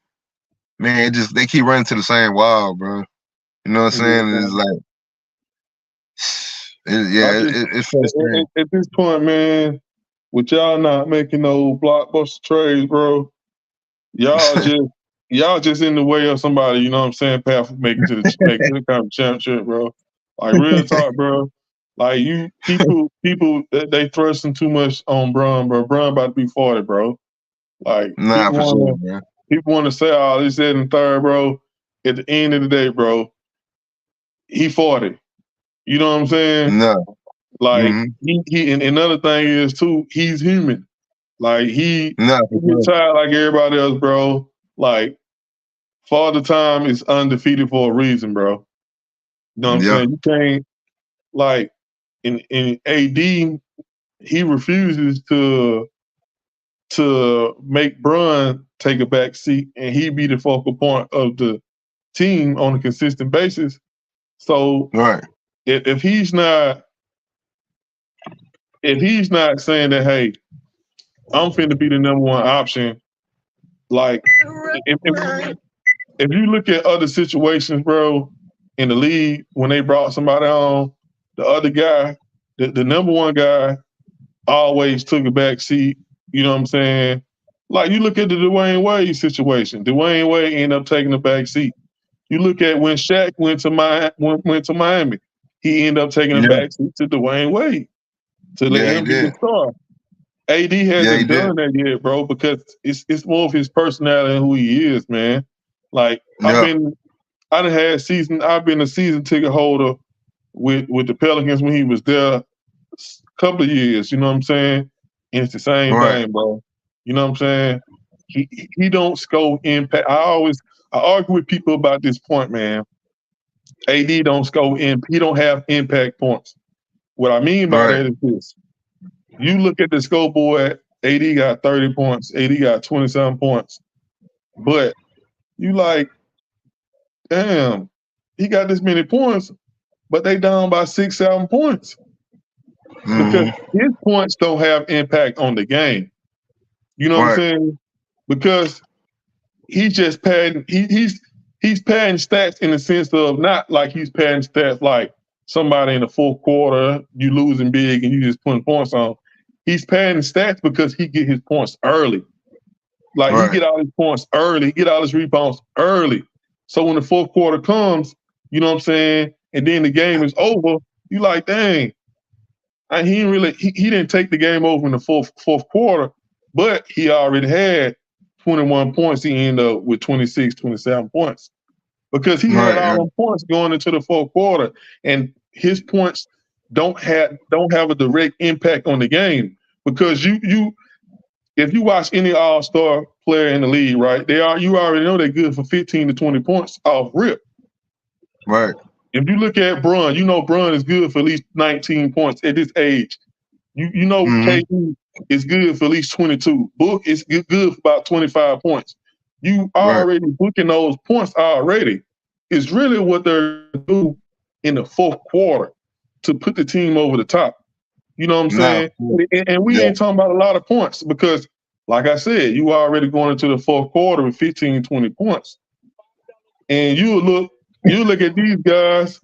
man, they keep running to the same wall, bro. You know what I'm saying? Yeah. It's like, it's frustrating. At this point, man, with y'all not making no blockbuster trades, bro, y'all just in the way of somebody, you know what I'm saying, path of making to the conference championship, bro. Like real talk, bro. Like people they thrusting too much on Bron, bro. Bron about to be 40, bro. Like Nah, for sure, man. people want to say all this, that, and third, bro. At the end of the day, bro, he 40. You know what I'm saying? No. Like he and another thing is too, he's human. Like he gets tired like everybody else, bro. Like Father Time is undefeated for a reason, bro. You know what I'm saying? You can't like in AD, he refuses to make Bron take a back seat and he be the focal point of the team on a consistent basis. So if he's not saying that, hey, I'm finna be the number one option, like if you look at other situations, bro, in the league when they brought somebody on, the other guy, the number one guy, always took a back seat. You know what I'm saying? Like you look at the Dwayne Wade situation. Dwayne Wade ended up taking the back seat. You look at when Shaq went to Miami, he ended up taking a back seat to Dwayne Wade to let him be the star. AD hasn't done that yet, bro, because it's more of his personality and who he is, man. Like I've been a season ticket holder with the Pelicans when he was there a couple of years, you know what I'm saying? And it's the same thing, bro. You know what I'm saying? He don't score impact. I argue with people about this point, man. AD don't score he don't have impact points. What I mean by that is this. You look at the scoreboard, AD got 30 points, AD got 27 points. But you like, damn, he got this many points, but they down by 6-7 points. Because his points don't have impact on the game. You know what I'm saying? Because he's just padding, he's padding stats in the sense of not like he's padding stats like somebody in the fourth quarter, you losing big and you just putting points on. He's padding stats because he get his points early. Like he get all his points early, he get all his rebounds early. So when the fourth quarter comes, you know what I'm saying, and then the game is over, you like, dang. And he didn't take the game over in the fourth quarter, but he already had 21 points. He ended up with 26, 27 points because he had all them points going into the fourth quarter, and his points don't have a direct impact on the game because if you watch any all-star player in the league, right, you already know they're good for 15 to 20 points off rip. Right. If you look at Bron, you know Bron is good for at least 19 points at this age. You know KD is good for at least 22. Book is good for about 25 points. You already booking those points already. It's really what they're doing in the fourth quarter to put the team over the top. You know what I'm saying? And we ain't talking about a lot of points because, like I said, you already going into the fourth quarter with 15, 20 points. And you look at these guys,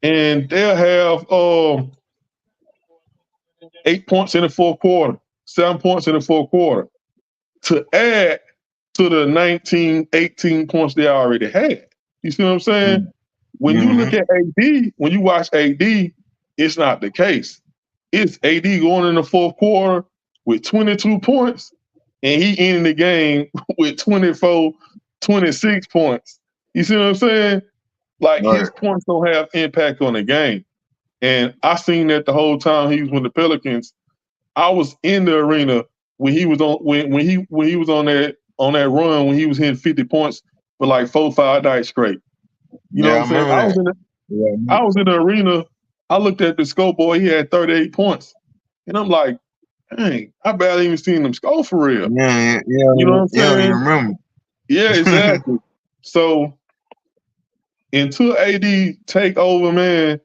and they'll have 8 points in the fourth quarter, 7 points in the fourth quarter, to add to the 19, 18 points they already had. You see what I'm saying? When you look at AD, when you watch AD, it's not the case. It's AD going in the fourth quarter with 22 points, and he ending the game with 24, 26 points. You see what I'm saying? Like his points don't have impact on the game. And I seen that the whole time he was with the Pelicans. I was in the arena when he was on when he was on that run when he was hitting 50 points for like 4-5 nights straight. You know what I'm saying? I was in the arena. I looked at the scoreboard. He had 38 points, and I'm like, dang, I barely even seen him score for real. Yeah. You know what I'm saying? I don't even remember. Yeah, exactly. So until AD take over, man,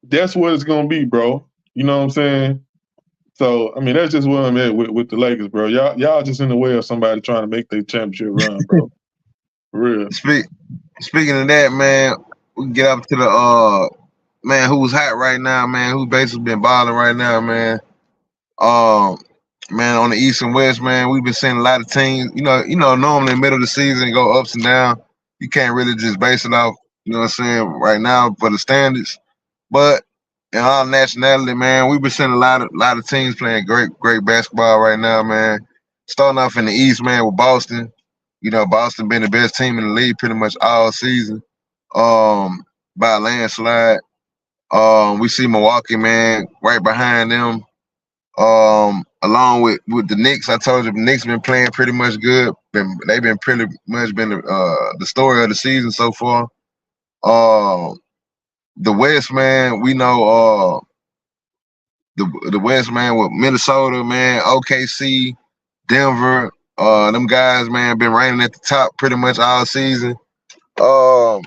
that's what it's gonna be, bro. You know what I'm saying? So I mean, that's just what I'm at with the Lakers, bro. Y'all just in the way of somebody trying to make their championship run, bro. For real. Speaking of that, man, we can get up to the man who's hot right now, man, who basically been balling right now, man. Man, on the East and West, man, we've been seeing a lot of teams. Normally in the middle of the season go ups and down. You can't really just base it off, you know what I'm saying, right now for the standards. But in all nationality, man, we've been seeing a lot of teams playing great basketball right now, man. Starting off in the East, man, with Boston. You know, Boston been the best team in the league pretty much all season. By a landslide. We see Milwaukee, man, right behind them. Along with the Knicks, I told you the Knicks been playing pretty much good. They've been pretty much been the story of the season so far. The West, man, we know the West, man, with Minnesota, man, OKC, Denver, them guys, man, been reigning at the top pretty much all season. Like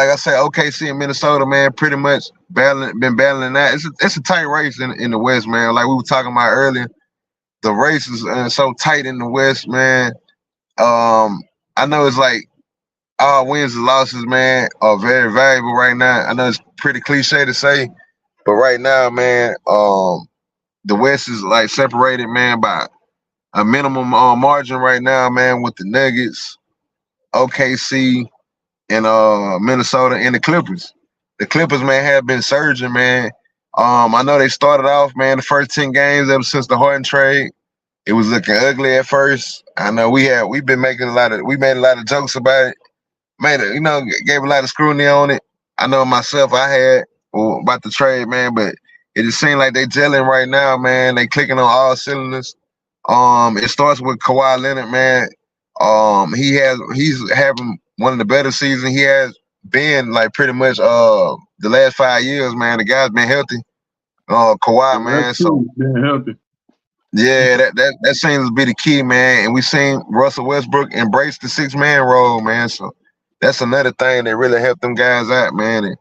I said, OKC and Minnesota, man, pretty much been battling that. It's a tight race in the West, man. Like we were talking about earlier, the race is so tight in the West, man. I know it's like all wins and losses, man, are very valuable right now. I know it's pretty cliche to say, but right now, man, the West is like separated, man, by a minimum margin right now, man, with the Nuggets, OKC, and Minnesota and the Clippers. The Clippers, man, have been surging, man. I know they started off, man, the first 10 games ever since the Harden trade. It was looking ugly at first. I know we made a lot of jokes about it. Gave a lot of scrutiny on it. I know myself, I had about the trade, man, but it just seemed like they gelling right now, man. They clicking on all cylinders. It starts with Kawhi Leonard, man. He's having one of the better seasons he has been, like pretty much the last 5 years, man. The guy's been healthy. Kawhi, man. So been healthy. Yeah, that seems to be the key, man. And we seen Russell Westbrook embrace the 6-man role, man. So that's another thing that really helped them guys out, man.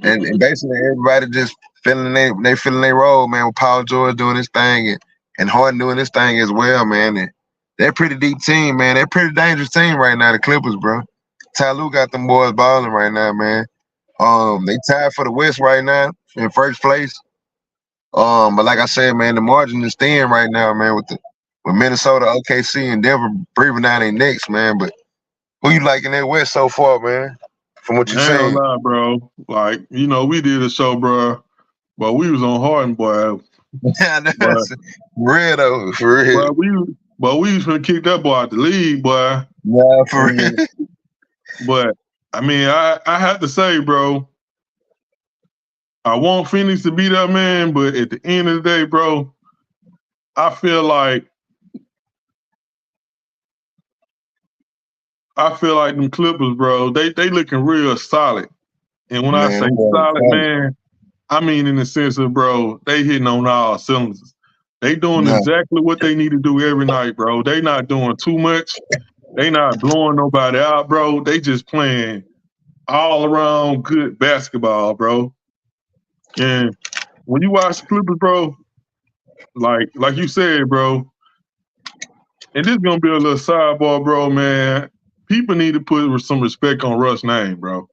And basically everybody just feeling their role, man, with Paul George doing his thing and Harden doing his thing as well, man. And they're a pretty deep team, man. They're a pretty dangerous team right now, the Clippers, bro. Ty Lue got them boys balling right now, man. They tied for the West right now in first place. But like I said, man, the margin is thin right now, man, with Minnesota, OKC, and Denver breathing down their necks, man. But who you liking that West so far, man? From what you saying? I ain't gonna lie, bro. Like, we did a show, bro, but we was on Harden, boy. Yeah, that's real though, for real. But we was gonna kick that boy out the league, boy. Yeah, for real. But I mean, I have to say, bro, I want Phoenix to be that man, but at the end of the day, bro, I feel like them Clippers, bro, they looking real solid. And when I say solid, man, I mean in the sense of, bro, they hitting on all cylinders. They doing exactly what they need to do every night, bro. They not doing too much. They not blowing nobody out, bro. They just playing all around good basketball, bro. And when you watch the Clippers, bro, like you said, bro, and this is gonna be a little sidebar, bro, man. People need to put some respect on Russ' name, bro.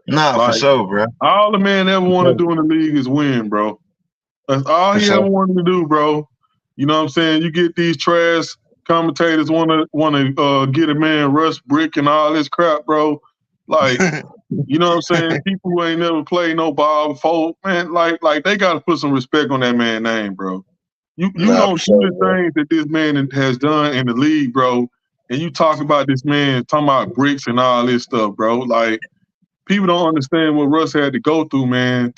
Nah, for sure, bro. All the man ever want to do in the league is win, bro. That's all he ever wanted to do, bro. You know what I'm saying? You get these trash commentators want to get a man Russ brick and all this crap, bro. Like, you know what I'm saying? People who ain't never played no ball before, man, like they got to put some respect on that man's name, bro. You don't do the things that this man has done in the league, bro, and you talk about this man talking about bricks and all this stuff, bro. Like, people don't understand what Russ had to go through, man,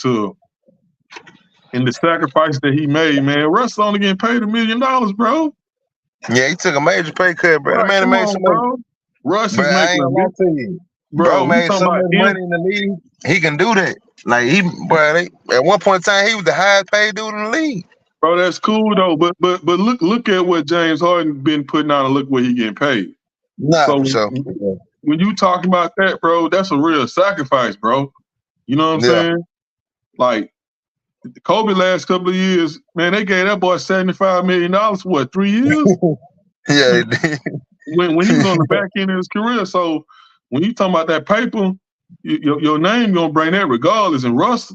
and the sacrifice that he made, man. Russ only getting paid $1 million, bro. Yeah, he took a major pay cut, bro. Right, Man, made some money. Russ is making a lot to you. Bro made so much money in the league. He can do that. Like at one point in time, he was the highest paid dude in the league. Bro, that's cool though. But look at what James Harden been putting out and look what he getting paid. Nah, so, for sure. When you talking about that, bro, that's a real sacrifice, bro. You know what I'm saying? Like, Kobe last couple of years, man, they gave that boy $75 million for what, 3 years? Yeah, they did. When he was on the back end of his career. So when you talking about that paper, your name gonna bring that regardless. And Russ,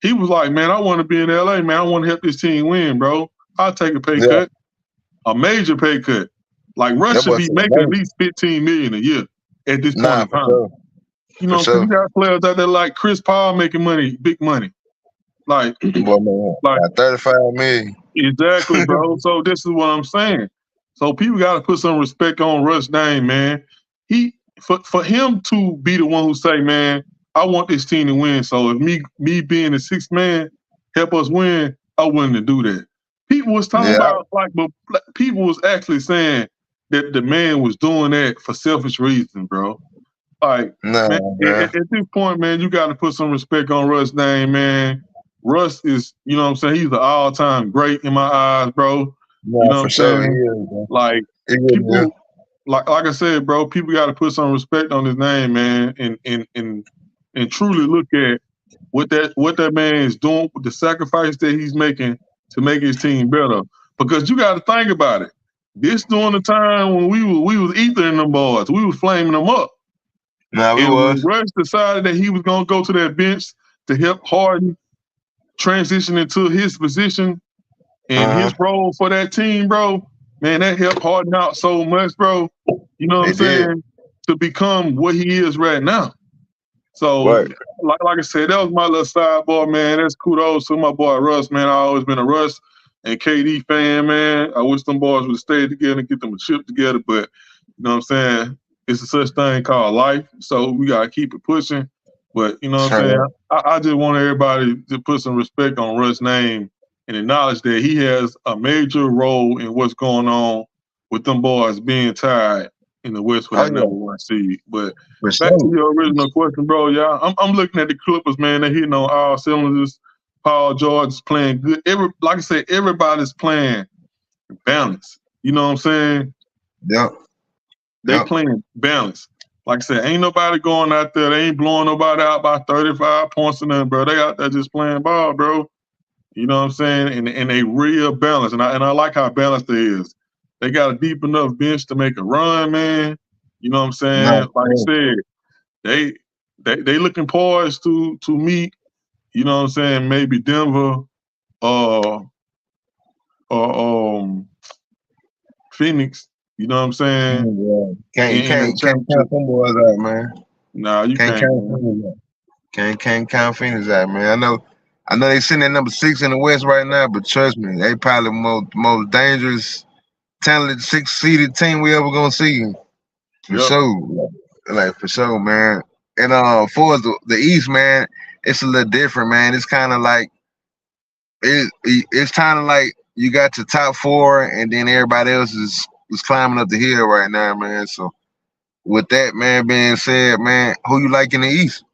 he was like, man, I want to be in LA, man. I want to help this team win, bro. I'll take a pay cut, a major pay cut. Like Russ should be making at least $15 million a year at this point in time. Sure. You know, you got players out there like Chris Paul making money, big money. Like, like 35 million. Exactly, bro. So this is what I'm saying. So people got to put some respect on Russ' name, man. For him to be the one who say, man, I want this team to win. So if me being the sixth man help us win, I wouldn't do that. People was talking about but people was actually saying that the man was doing that for selfish reasons, bro. Like, man. At this point, man, you got to put some respect on Russ' name, man. Russ is, you know what I'm saying, he's an all-time great in my eyes, bro. Yeah, you know what I'm sure. saying? Like, people, like I said, bro, people got to put some respect on his name, man, and truly look at what that man is doing, with the sacrifice that he's making to make his team better. Because you got to think about it. This during the time when we was eating them boys, we was flaming them up. When Russ decided that he was gonna go to that bench to help Harden transition into his position and his role for that team, bro, man, that helped Harden out so much, bro. You know what I'm saying? To become what he is right now. So, like I said, that was my little sidebar, man. That's kudos to my boy Russ, man. I always been a Russ and KD fan, man. I wish them boys would have stayed together and get them a chip together, but you know what I'm saying? It's a such thing called life, so we gotta keep it pushing. But you know what I'm saying? I just want everybody to put some respect on Russ' name and acknowledge that he has a major role in what's going on with them boys being tied in the West for that number one seed. But back to your original question, bro. Yeah, I'm looking at the Clippers, man. They're hitting on all cylinders. Paul George's playing good. Like I said, everybody's playing balance. You know what I'm saying? Yeah. They playing balance. Like I said, ain't nobody going out there. They ain't blowing nobody out by 35 points or nothing, bro. They out there just playing ball, bro. You know what I'm saying? And they real balanced. And I like how balanced they is. They got a deep enough bench to make a run, man. You know what I'm saying? Like I said, they looking poised to meet, you know what I'm saying, maybe Denver or Phoenix. You know what I'm saying? Can't count them boys out, man. Nah, you can't. Can't count Phoenix out, man. I know they sitting at number 6 in the West right now, but trust me, they probably most dangerous, talented 6-seeded team we ever gonna see. For sure. Like for sure, man. And for the East, man, it's a little different, man. It's kind of like it's kind of like you got your top 4, and then everybody else is climbing up the hill right now, man. So with that, man, being said, man, who you like in the East?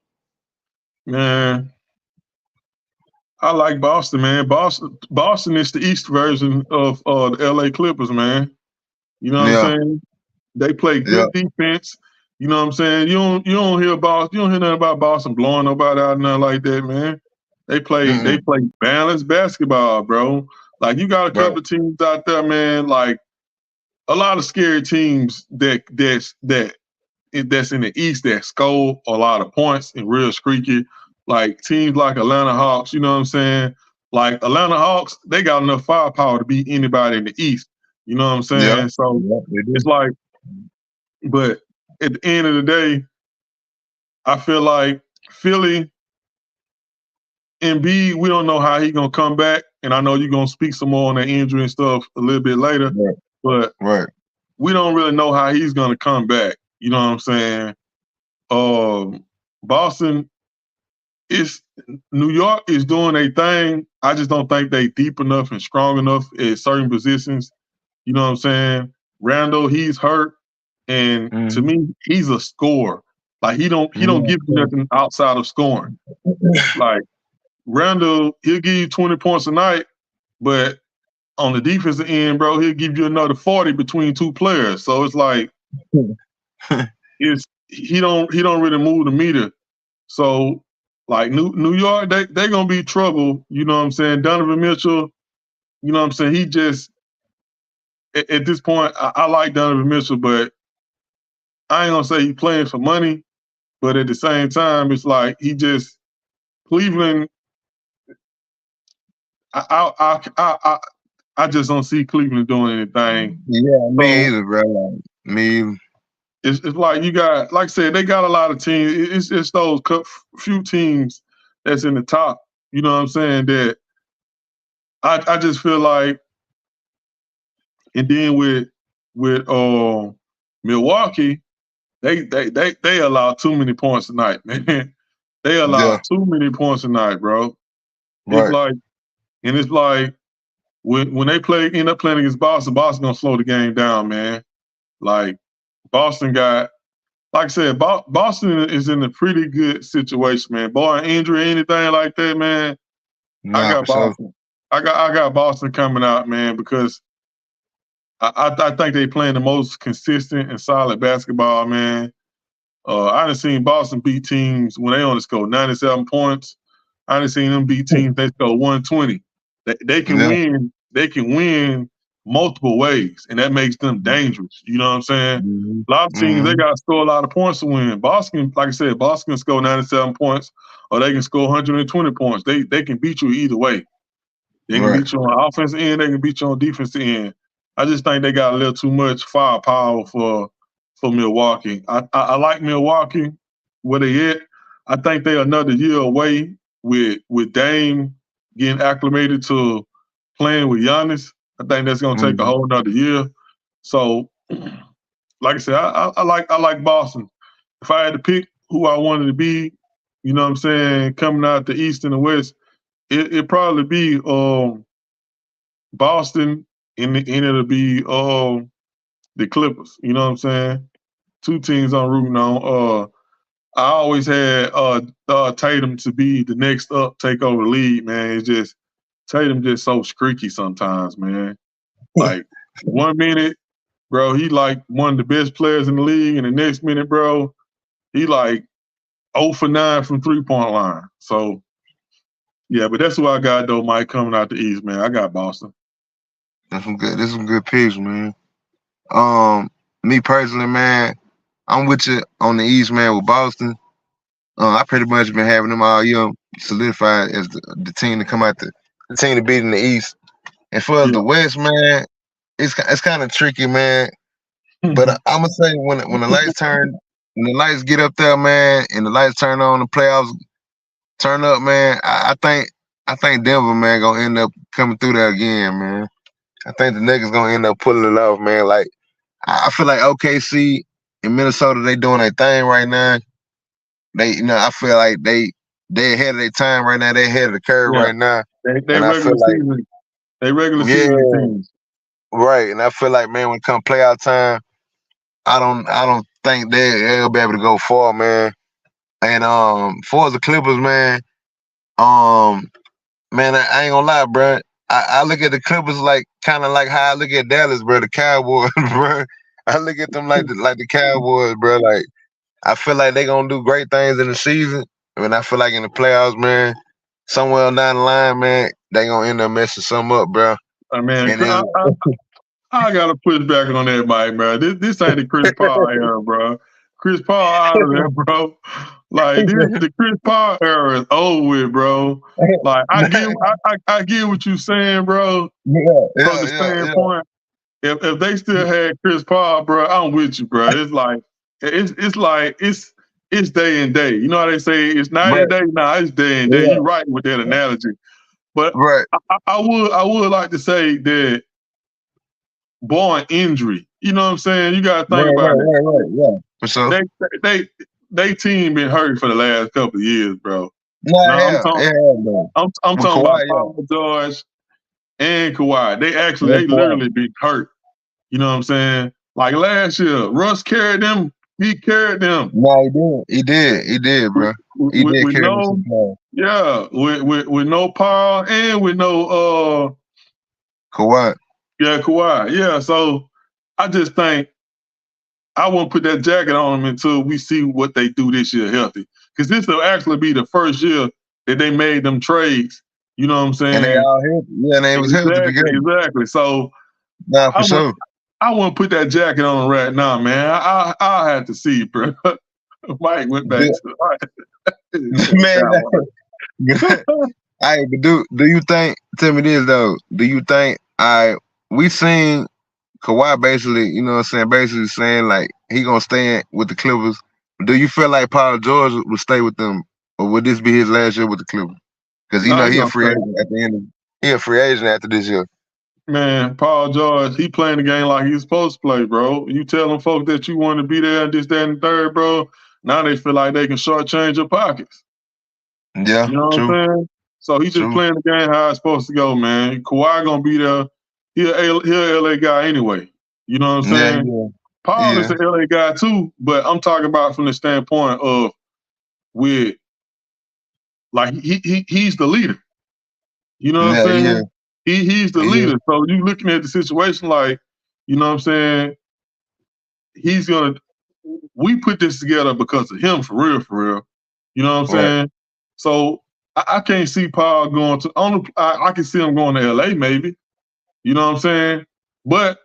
Man, I like Boston, man. Boston is the East version of the LA Clippers, man. You know what I'm saying? They play good defense. You know what I'm saying? You don't hear nothing about Boston blowing nobody out, nothing like that, man. They play balanced basketball, bro. Like you got a couple of teams out there, man, like a lot of scary teams that's in the East that score a lot of points and real streaky. Like teams like Atlanta Hawks, you know what I'm saying? Like Atlanta Hawks, they got enough firepower to beat anybody in the East. You know what I'm saying? Yeah. So it's like, but at the end of the day, I feel like Philly, Embiid, we don't know how he's gonna come back. And I know you're gonna speak some more on that injury and stuff a little bit later. But we don't really know how he's going to come back. You know what I'm saying? Boston New York is doing a thing. I just don't think they deep enough and strong enough at certain positions. You know what I'm saying? Randall, he's hurt. And to me, he's a scorer. Like he don't give you nothing outside of scoring. Like Randall, he'll give you 20 points a night, but on the defensive end, bro, he'll give you another 40 between two players. So it's like he don't really move the meter. So Like New York, they gonna be trouble. You know what I'm saying? Donovan Mitchell. You know what I'm saying? He just at this point, I like Donovan Mitchell, but I ain't gonna say he's playing for money. But at the same time, it's like he just Cleveland. I just don't see Cleveland doing anything. Yeah, me So either, bro. Like, me either. it's like you got, like I said, they got a lot of teams. It's just those few teams that's in the top. You know what I'm saying? That I just feel like, and then with Milwaukee, they allow too many points tonight, man. They allow Yeah, too many points tonight, bro. It's right. like, and it's like when they end up playing against Boston, Boston gonna slow the game down, man. Like Boston got, like I said, Boston is in a pretty good situation, man. Barring injury or anything like that, man. I Nah, got for sure. Boston. I got Boston coming out, man, because I think they playing the most consistent and solid basketball, man. I done seen Boston beat teams when they only score 97 points. I done seen them beat teams they score 120. They can Yeah. win. They can win multiple ways, and that makes them dangerous. You know what I'm saying? Mm-hmm. A lot of teams they got to score a lot of points to win. Boston, like I said, Boston can score 97 points, or they can score 120 points. They can beat you either way. They can Right. beat you on the offensive end. They can beat you on the defensive end. I just think they got a little too much firepower for Milwaukee. I like Milwaukee where they at. I think they're another year away with Dame getting acclimated to playing with Giannis. I think that's gonna take a Mm-hmm. whole another year. So, like I said, I like Boston. If I had to pick who I wanted to be, you know what I'm saying, coming out the East and the West, it'd probably be Boston, and it'll be the Clippers. You know what I'm saying? Two teams I'm rooting on. I always had Tatum to be the next up, take over the league, man. It's just Tatum just so streaky sometimes, man. Like 1 minute, bro, he like one of the best players in the league, and the next minute, bro, he like 0 for 9 from 3-point line. So yeah, but that's who I got though, Mike, coming out the East, man. I got Boston. That's some good. This some good picks, man. Me personally, man, I'm with you on the East, man, with Boston. I pretty much been having them all year solidified as the team to come out the team to beat in the East. And for Yeah. the West, man, it's kind of tricky, man. But I'm gonna say when the lights when the lights get up there, man, and the lights turn on, the playoffs turn up, man. I think Denver, man, gonna end up coming through there again, man. I think the niggas gonna end up pulling it off, man. Like I feel like OKC in Minnesota, they doing their thing right now. I feel like they ahead of their time right now. They ahead of the curve Yeah. right now. They And I regular feel like season. They regular season teams. right. And I feel like, man, when it come playoff time, I don't think they'll be able to go far, man. And for the Clippers, man, man, I ain't gonna lie, bro. I look at the Clippers like kind of like how I look at Dallas, bro. The Cowboys, bro. I look at them like the Cowboys, bro. Like I feel like they gonna do great things in the season. I mean, I feel like in the playoffs, man, somewhere down the line, man, they gonna end up messing something up, bro. I mean, And then, I gotta push back on that, Mike, bro. This ain't the Chris Paul era, bro. Chris Paul out of there, bro. Like the Chris Paul era is over with, bro. Like I get what you saying, bro. From the standpoint, if they still had Chris Paul, bro, I'm with you, bro. It's like it's day and day. You know how they say it's night and day? Nah, it's day and day. You're right with that analogy. But right. I would like to say that barring injury, you know what I'm saying? You gotta think about it. Right, yeah. For sure. They team been hurt for the last couple of years, bro. Yeah, I'm talking Kawhi, about Paul George and Kawhi. They literally been hurt. You know what I'm saying? Like last year, Russ carried them. He carried them. No, he did, bro. He did carry them. With no Paul and with no Kawhi. Yeah, Kawhi. Yeah, so I just think I won't put that jacket on them until we see what they do this year healthy. Because this will actually be the first year that they made them trades. You know what I'm saying? And they all healthy. Yeah, and they was healthy together. Exactly. So Nah, for sure. I wouldn't put that jacket on them right now, man. I'll have to see, bro. Mike went back Man, hey, but do you think? Tell me this though. Do you think we seen Kawhi basically, you know what I'm saying, basically saying like he gonna stay with the Clippers? Do you feel like Paul George will stay with them, or would this be his last year with the Clippers? Because he a free agent at the end of he a free agent after this year. Man, Paul George, he playing the game like he's supposed to play, bro. You tell them folks that you want to be there, this, that, and the third, bro. Now they feel like they can shortchange your pockets. Yeah, you know what I'm saying? So he's just playing the game how it's supposed to go, man. Kawhi gonna be there. He a LA guy anyway. You know what I'm saying? Yeah. Paul is an LA guy too, but I'm talking about from the standpoint of with like he's the leader. You know what I'm saying? Yeah. He's the leader. So you looking at the situation like, you know what I'm saying? We put this together because of him, for real. You know what I'm saying? So I can't see Paul going to. I can see him going to LA, maybe. You know what I'm saying? But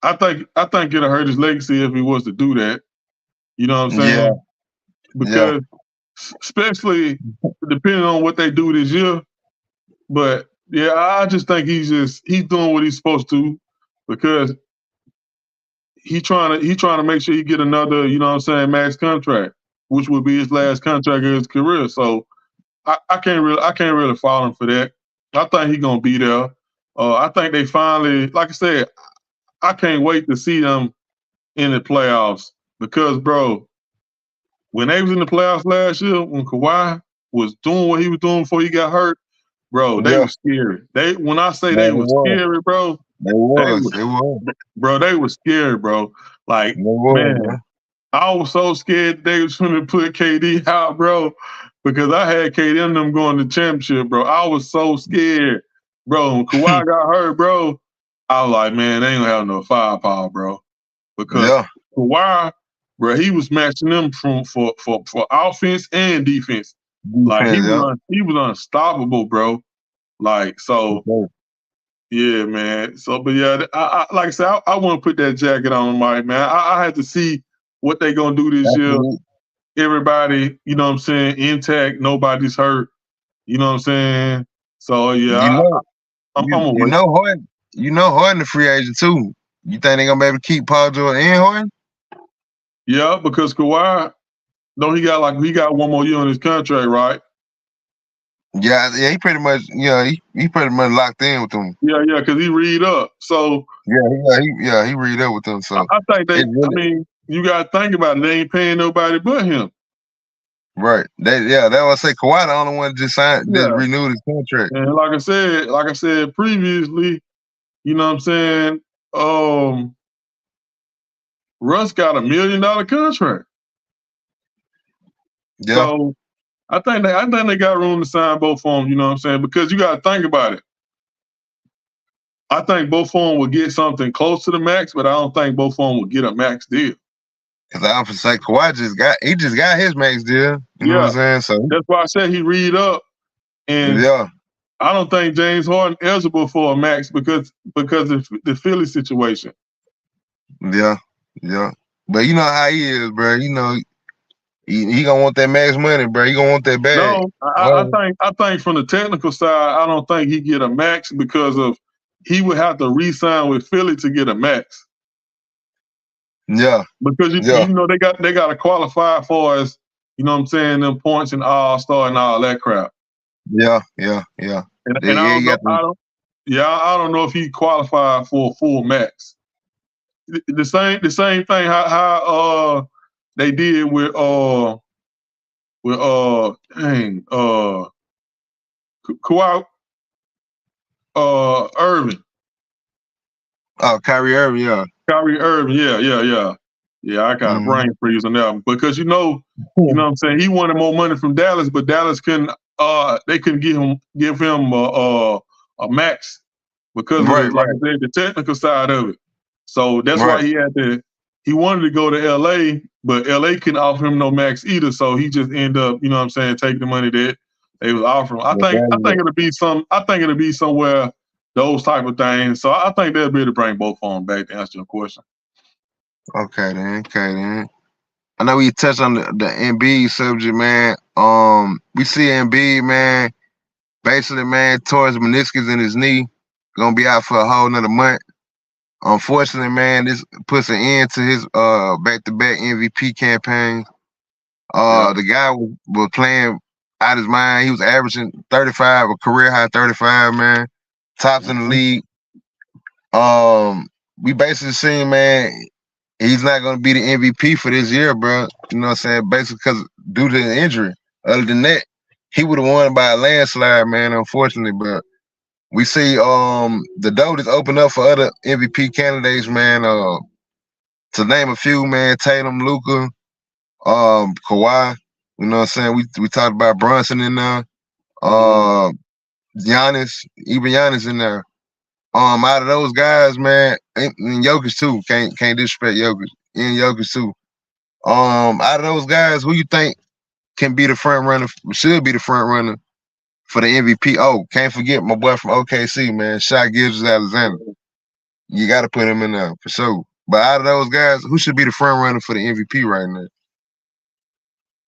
I think it'll hurt his legacy if he was to do that. You know what I'm saying? Yeah. Because especially depending on what they do this year. But yeah, I just think he's doing what he's supposed to, because he's trying to make sure he get another, you know what I'm saying, max contract, which would be his last contract of his career. So I can't really fault him for that. I think he's gonna be there. I think they finally, like I said, I can't wait to see them in the playoffs, because, bro, when they was in the playoffs last year, when Kawhi was doing what he was doing before he got hurt, bro, they were scary. When I say they were scary, bro, they were. Bro, they were scary, bro. Like, man, I was so scared they was going to put KD out, bro, because I had KD and them going to championship, bro. I was so scared, bro. When Kawhi got hurt, bro, I was like, man, they ain't gonna have no firepower, bro. Because Kawhi, bro, he was matching them for offense and defense. Like, he was unstoppable, bro. Like, so, yeah, man. So, but yeah, I like I said, I want to put that jacket on, Mike, man. I had to see what they gonna do this year. Everybody, you know what I'm saying, intact, nobody's hurt. You know what I'm saying? So yeah, I'm Harden. You know Harden the free agent too. You think they gonna be able to keep Paul George and Harden? Yeah, because Kawhi, he got one more year on his contract, right? Yeah, he pretty much, he pretty much locked in with them. Yeah, because he read up. So he read up with them. So I think you gotta think about it. They ain't paying nobody but him. Right. That was say Kawhi the only one just renewed his contract. And like I said previously, you know what I'm saying? Russ got $1 million contract. Yeah. So I think they got room to sign both of them, you know what I'm saying? Because you got to think about it. I think both of them will get something close to the max, but I don't think both of them will get a max deal. Because I was like, Kawhi just got his max deal. You know what I'm saying? So that's why I said he read up. And I don't think James Harden eligible for a max because of the Philly situation. Yeah. But you know how he is, bro. You know, he gonna want that max money, bro. He gonna want that bag. No, I think from the technical side, I don't think he get a max because of he would have to re-sign with Philly to get a max. Yeah. Because you know they got to qualify for us, you know what I'm saying, them points and All-Star and all that crap. Yeah. And I don't know if he qualified for a full max. The same thing how they did with Kawhi Irving. Oh, Kyrie Irving, yeah. Kyrie Irving, yeah. Yeah, I got a brain freeze on that one. Because you know what I'm saying, he wanted more money from Dallas, but Dallas couldn't give him a max because of like I said, the technical side of it. So that's why he had to he wanted to go to LA, but LA couldn't offer him no max either. So he just ended up, you know what I'm saying, taking the money that they was offering. I think it'll be somewhere those type of things. So I think they'll be able to bring both of them back to answer your question. Okay then. I know we touched on the Embiid subject, man. We see Embiid, man, basically, man, tore his meniscus in his knee, gonna be out for a whole nother month. Unfortunately, man, this puts an end to his back-to-back MVP campaign. The guy was playing out his mind. He was averaging 35, a career high 35, man, tops in the league. We basically seen, man, he's not gonna be the MVP for this year, bro. You know what I'm saying? Basically, because due to the injury. Other than that, he would have won by a landslide, man. Unfortunately, but we see the door is open up for other MVP candidates, man. To name a few, man, Tatum, Luka, Kawhi. You know what I'm saying? We talked about Brunson in there, Giannis, even Giannis in there. Out of those guys, man, and Jokic too. Can't disrespect Jokic. And Jokic too. Out of those guys, who you think can be the front runner? Should be the front runner for the MVP. Oh, can't forget my boy from OKC, man, Shai Gilgeous-Alexander. You got to put him in there for sure. But out of those guys, who should be the front runner for the MVP right now?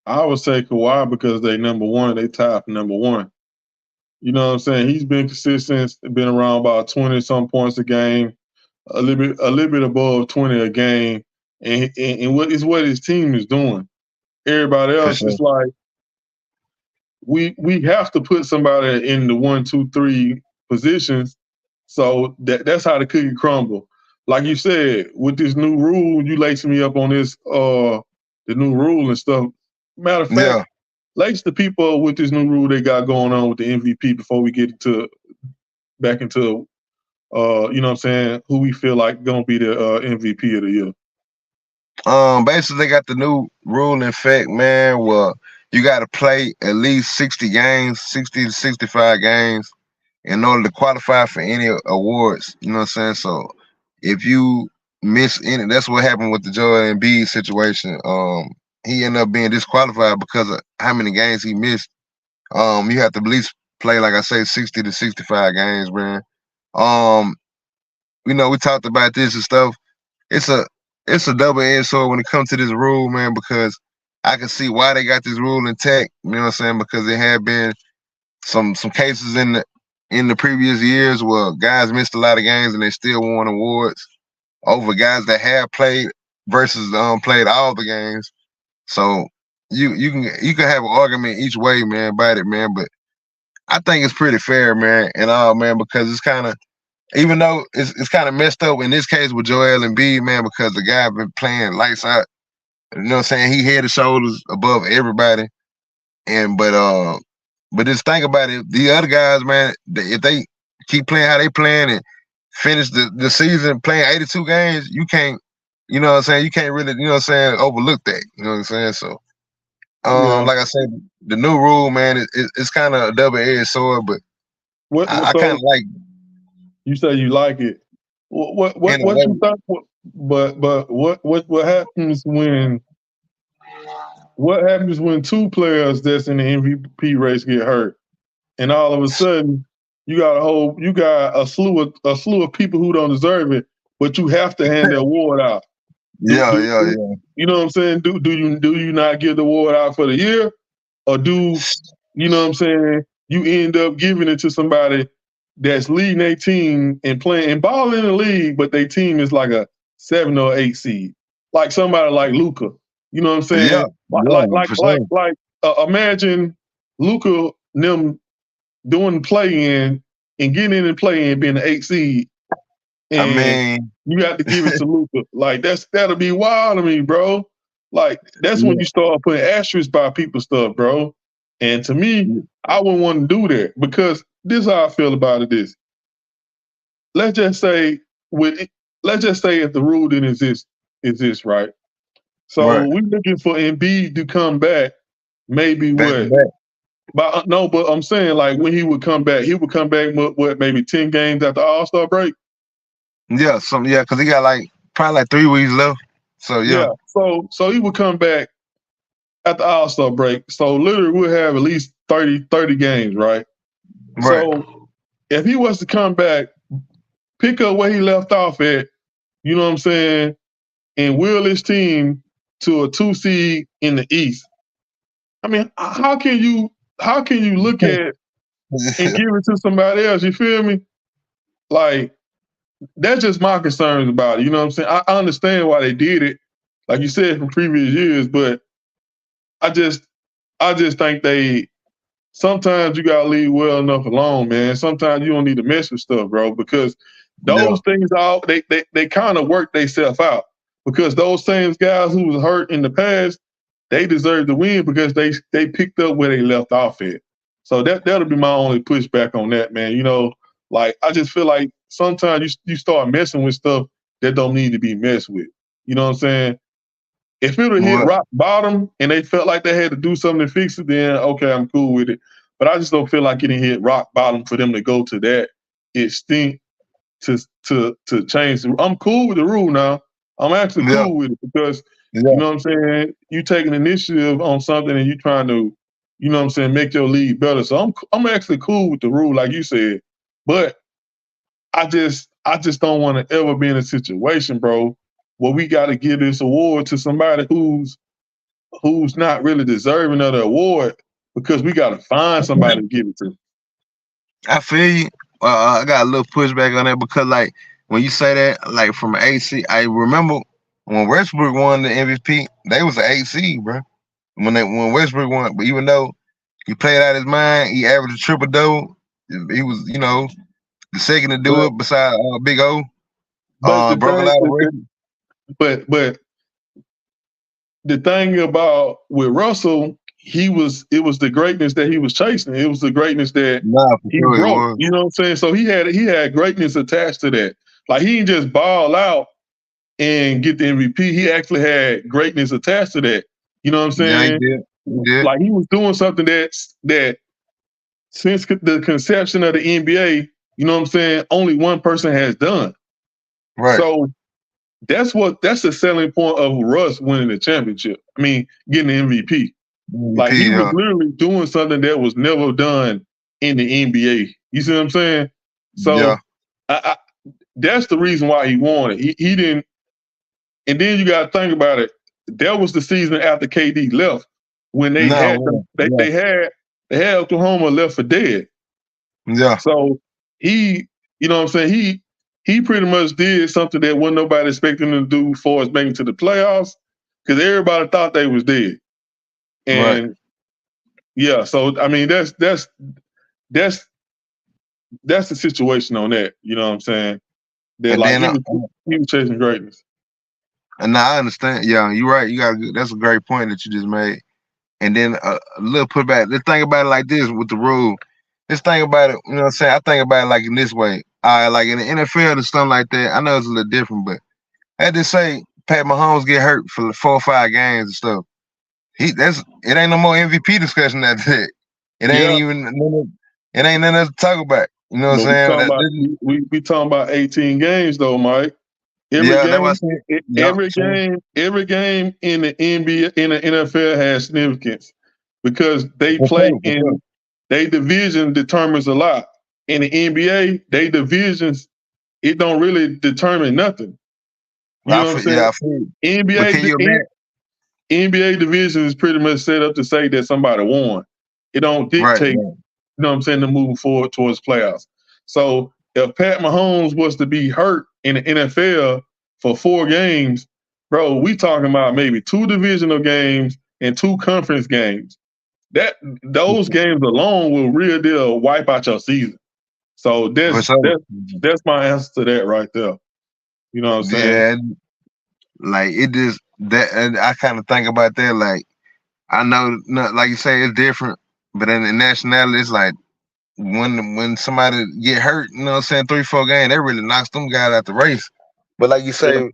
I would say Kawhi because they number one. They tied for number one. You know what I'm saying? He's been consistent, been around about 20-some points a game, a little bit above 20 a game, and what his team is doing. Everybody else is like, we have to put somebody in the 1, 2, 3 positions, so that's how the cookie crumble. Like you said, with this new rule, you lacing me up on this, the new rule and stuff. Matter of fact, lace the people with this new rule they got going on with the MVP before we get back into, you know what I'm saying, who we feel like gonna be the MVP of the year. Basically, they got the new rule in effect, man. Well, you got to play at least 60 games, 60 to 65 games, in order to qualify for any awards. You know what I'm saying? So if you miss any, that's what happened with the Joel Embiid situation. He ended up being disqualified because of how many games he missed. You have to at least play, like I say, 60 to 65 games, man. You know, we talked about this and stuff. It's a double-edged sword when it comes to this rule, man, because I can see why they got this rule intact. You know what I'm saying? Because there have been some cases in the previous years where guys missed a lot of games and they still won awards over guys that have played versus played all the games. So you can have an argument each way, man, about it, man. But I think it's pretty fair, man, and all, man, because it's kind of, even though it's kind of messed up in this case with Joel Embiid, man, because the guy been playing lights out. You know what I'm saying? He head and shoulders above everybody. But just think about it. The other guys, man, if they keep playing how they playing and finish the season playing 82 games, you can't, you know what I'm saying? You can't really, you know what I'm saying, overlook that. You know what I'm saying? So, like I said, the new rule, man, it's kind of a double-edged sword, but I kind of like. You say you like it. What you thought? But what happens when? What happens when two players that's in the MVP race get hurt, and all of a sudden you got a slew of people who don't deserve it, but you have to hand the award out. Yeah. You know what I'm saying? Do you not give the award out for the year, or do you know what I'm saying? You end up giving it to somebody that's leading their team and playing and balling in the league, but their team is like a 7 or 8 seed, like somebody like Luka. You know what I'm saying? Like imagine Luka them doing play-in and getting in and playing, being an 8 seed. And I mean, you got to give it to Luka. Like that'll be wild to me, bro. Like that's when you start putting asterisks by people's stuff, bro. And to me, I wouldn't want to do that because this is how I feel about it. Let's just say if the rule didn't exist, right? So we're looking for Embiid to come back, maybe what? But I'm saying like when he would come back what maybe 10 games after All-Star break? Yeah, because he got probably 3 weeks left, So Yeah. So he would come back at the All-Star break. So literally we'll have at least 30 games, right? Right. So if he was to come back, pick up where he left off at, you know what I'm saying, and wheel his team to a 2 seed in the East. I mean, how can you look at and give it to somebody else? You feel me? Like, that's just my concerns about it. You know what I'm saying? I understand why they did it, like you said, from previous years, but I just think sometimes you gotta leave well enough alone, man. Sometimes you don't need to mess with stuff, bro, because those things they kind of work themselves out. Because those same guys who was hurt in the past, they deserve to win because they picked up where they left off at. So that'll be my only pushback on that, man. You know, like I just feel like sometimes you start messing with stuff that don't need to be messed with. You know what I'm saying? If it would hit rock bottom and they felt like they had to do something to fix it, then okay, I'm cool with it. But I just don't feel like it hit rock bottom for them to go to that extent to change. I'm cool with the rule now. I'm actually cool with it because you know what I'm saying. You taking initiative on something and you trying to, you know what I'm saying, make your league better. So I'm actually cool with the rule, like you said. But I just don't want to ever be in a situation, bro, where we got to give this award to somebody who's not really deserving of the award because we got to find somebody to give it to. I feel you. I got a little pushback on that because, like, when you say that, like, from an AC, I remember when Westbrook won the MVP, they was an 8 seed, bro. When Westbrook won, but even though he played out his mind, he averaged a triple double. He was, you know, the second to do it beside Big O. Broke a lot of records. But the thing about with Russell, it was the greatness that he was chasing. It was the greatness that he broke. You know what I'm saying? So he had greatness attached to that. Like he didn't just ball out and get the MVP. He actually had greatness attached to that. You know what I'm saying? Yeah, he did. Like he was doing something that since the conception of the NBA, you know what I'm saying, only one person has done. Right. So that's the selling point of Russ winning the championship. I mean, getting the MVP. Like he was literally doing something that was never done in the NBA. You see what I'm saying? So that's the reason why he won it. He didn't. And then you got to think about it. That was the season after KD left when they had Oklahoma left for dead. Yeah. So he, you know what I'm saying, he pretty much did something that wasn't nobody expecting him to do as far as making to the playoffs because everybody thought they was dead. And so I mean that's the situation on that. You know what I'm saying? That like he was chasing greatness. And now I understand. Yeah, you're right. That's a great point that you just made. And then a little putback. Let's think about it like this with the rule. Let's think about it. You know what I'm saying? I think about it like in this way. Like in the NFL and stuff like that. I know it's a little different, but I had to say Pat Mahomes get hurt for 4 or 5 games and stuff. It ain't no more MVP discussion after that. It ain't nothing else to talk about. You know what I'm saying? We talking about 18 games though, Mike. Every game in the NBA, in the NFL has significance because they play in their division determines a lot. In the NBA, they divisions, it don't really determine nothing. You know what I'm saying? NBA division is pretty much set up to say that somebody won. It don't dictate, you know what I'm saying, to move forward towards playoffs. So if Pat Mahomes was to be hurt in the NFL for 4 games, bro, we talking about maybe 2 divisional games and 2 conference games. Those games alone will real deal wipe out your season. So that's my answer to that right there. You know what I'm saying? Yeah, like it just that, and I kind of think about that. Like I know, like you say, it's different, but in the nationality, it's like when somebody get hurt, you know what I'm saying, 3-4 games, that really knocks them guys out the race. But like you say,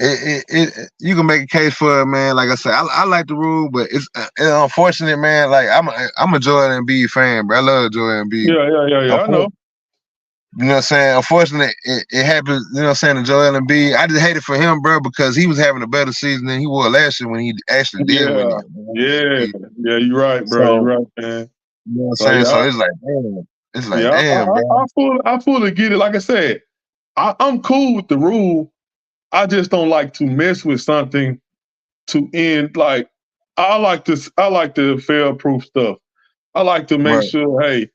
you can make a case for it, man. Like I said, I like the rule, but it's unfortunate, man. Like I'm a Joel Embiid fan, bro. I love Joel Embiid. Yeah. I know. You know what I'm saying? Unfortunately, it happened, you know what I'm saying, to Joel Embiid. I just hate it for him, bro, because he was having a better season than he was last year when he actually did win Yeah, it. yeah, yeah. You're right, bro. You're So, right, man. you know what I'm So saying? So yeah, it's like, damn. It's like, yeah. damn, bro. I fully get it. Like I said, I'm cool with the rule. I just don't like to mess with something to end. Like I like this. I like the fail proof stuff. I like to make Right. sure, hey,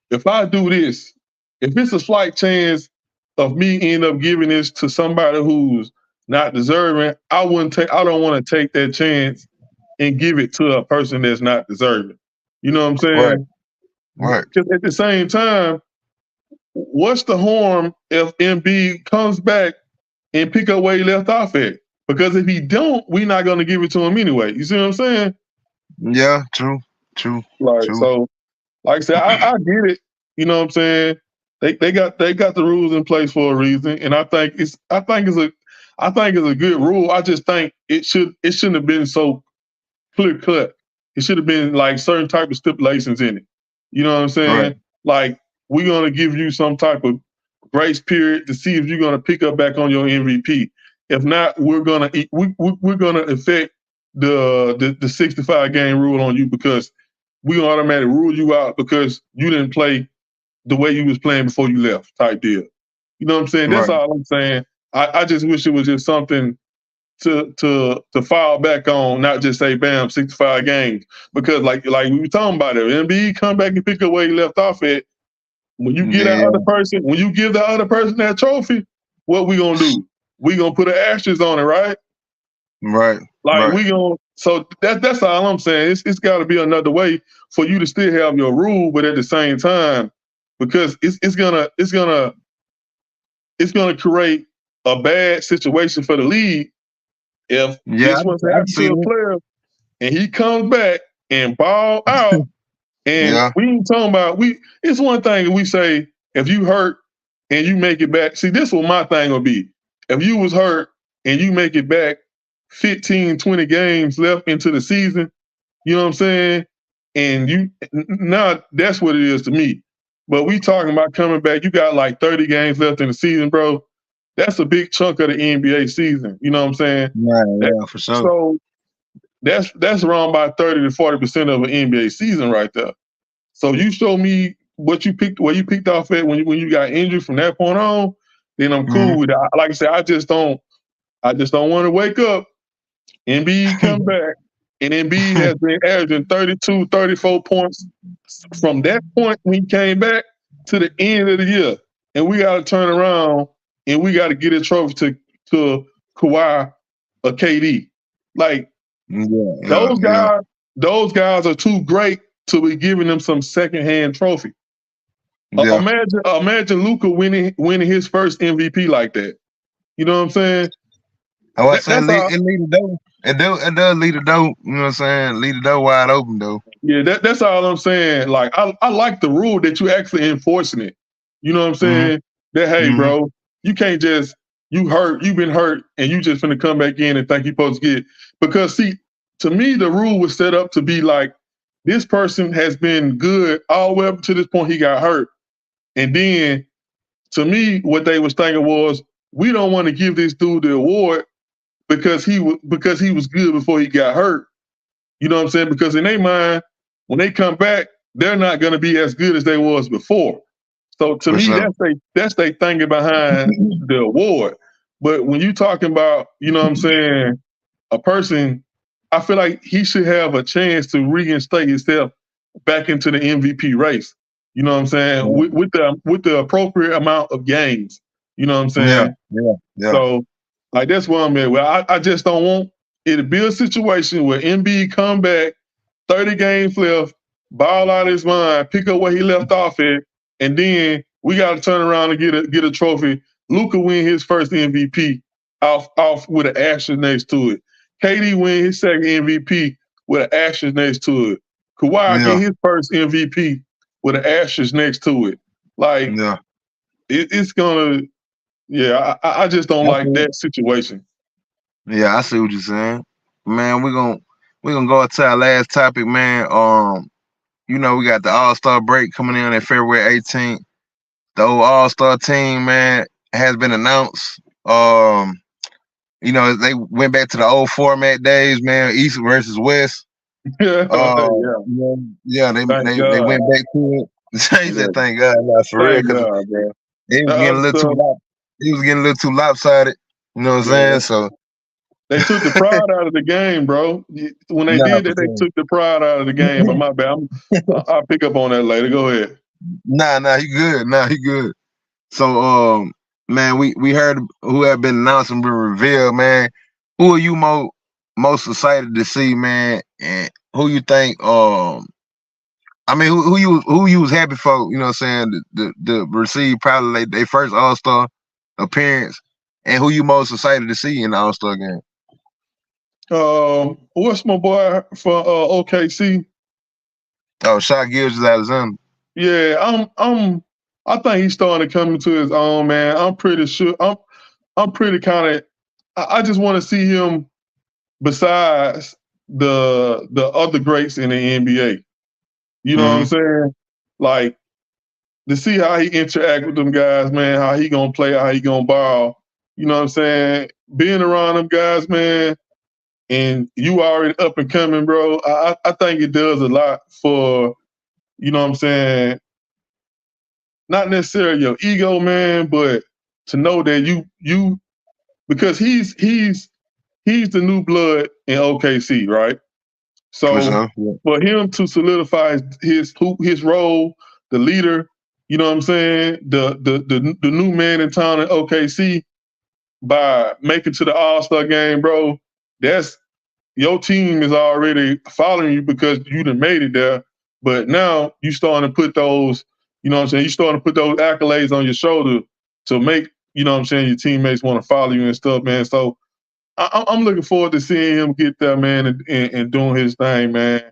if I do this, if it's a slight chance of me end up giving this to somebody who's not deserving, I don't want to take that chance and give it to a person that's not deserving. You know what I'm Right. saying? Right. Because at the same time, what's the harm if Embiid comes back and pick up where he left off at? Because if he don't, we're not going to give it to him anyway. You see what I'm saying? Yeah, true. Like so, like I said, I get it. You know what I'm saying? They got the rules in place for a reason, and I think it's a good rule. I just think it shouldn't have been so clear cut. It should have been like certain type of stipulations in it. You know what I'm saying? Right. Like we're gonna give you some type of grace period to see if you're gonna pick up back on your MVP. If not, we're gonna affect the 65 game rule on you because we gonna automatically rule you out because you didn't play the way you was playing before you left, type deal. You know what I'm saying? That's Right. all I'm saying. I just wish it was just something to fall back on, not just say bam, 65 games. Because like we were talking about it, Embiid come back and pick up where he left off at. When you get that other person, when you give that other person that trophy, what we gonna do? We gonna put an asterisk on it, right? Right. Like Right. we gonna so that's all I'm saying. It's gotta be another way for you to still have your rule, but at the same time, because it's gonna create a bad situation for the league if Yeah, this was to I happen see to a it. player and he comes back and ball out, and Yeah. we ain't talking about it's one thing we say if you hurt and you make it back. See, this what my thing will be. If you was hurt and you make it back 15, 20 games left into the season, you know what I'm saying? And now that's what it is to me. But we talking about coming back. You got like 30 games left in the season, bro. That's a big chunk of the NBA season. You know what I'm saying? Right, yeah, for sure. So that's around by 30 to 40% of an NBA season right there. So you show me where you picked off at when you got injured from that point on, then I'm cool with it. Like I said, I just don't want to wake up, Embiid come back, and Embiid has been averaging 32, 34 points from that point when he came back to the end of the year. And we got to turn around and we got to get a trophy to Kawhi or KD. Like, those guys are too great to be giving them some secondhand trophy. Yeah. Imagine Luka winning his first MVP like that. You know what I'm saying? Oh, I said it lead the door. It does lead the door. You know what I'm saying? Lead the door wide open though. Yeah, that's all I'm saying. Like I like the rule that you actually enforcing it. You know what I'm saying? That hey, bro, you can't just you've been hurt, and you just finna come back in and think you're supposed to get. Because see, to me, the rule was set up to be like this person has been good all the way up to this point he got hurt. And then to me, what they was thinking was, we don't want to give this dude the award because he was good before he got hurt. You know what I'm saying? Because in their mind, when they come back, they're not going to be as good as they was before. So to me, that's they thinking behind the award. But when you talking about, you know what I'm saying, a person, I feel like he should have a chance to reinstate himself back into the MVP race. You know what I'm saying? With the appropriate amount of games. You know what I'm saying? Yeah. So like that's where I'm at. Well, I just don't want it to be a situation where Embiid come back, 30 games left, ball out of his mind, pick up where he left off at, and then we got to turn around and get a trophy. Luka win his first MVP off with an asterisk next to it. KD win his second MVP with an asterisk next to it. Kawhi get his first MVP with an asterisk next to it. Like, it's gonna. Yeah, I just don't like that situation. Yeah, I see what you're saying, man. We're gonna go to our last topic, man. You know, we got the All-Star break coming in at February 18th. the old All-Star team, man, has been announced. You know, they went back to the old format days, man, East versus West. Yeah. Yeah, they Thank they God. went back to it. He said, "Thank God, for real," Thank because God, bro. it was The getting a other little too stuff, he was getting a little too lopsided. You know what I'm saying? So they took the pride out of the game, bro. When they nah, did for that, they sure. took the pride out of the game. But my bad. I'll pick up on that later. Go ahead. Nah, he good. Nah, he good. So man, we heard who have been announced and been revealed, man. Who are you most excited to see, man? And who you think I mean, who you was happy for, you know what I'm saying, the receive probably their first All-Star appearance, and who you most excited to see in the All-Star game? What's my boy for OKC? Oh, Shai Gilgeous-Alexander. Yeah, I think he's starting to come into his own, man. I'm pretty sure. I'm pretty kind of. I just want to see him besides the other greats in the NBA. You know what I'm saying? Like to see how he interact with them guys, man. How he gonna play? How he gonna ball? You know what I'm saying? Being around them guys, man. And you already up and coming, bro. I think it does a lot for, you know what I'm saying, not necessarily your ego, man, but to know that you because he's the new blood in OKC, right? So for him to solidify his role, the leader, you know what I'm saying, the new man in town in OKC by making to the All-Star game, bro, that's your team is already following you because you done made it there. But now you starting to put those, you know what I'm saying, you starting to put those accolades on your shoulder to make, you know what I'm saying, your teammates want to follow you and stuff, man. So I'm looking forward to seeing him get there, man, and doing his thing, man.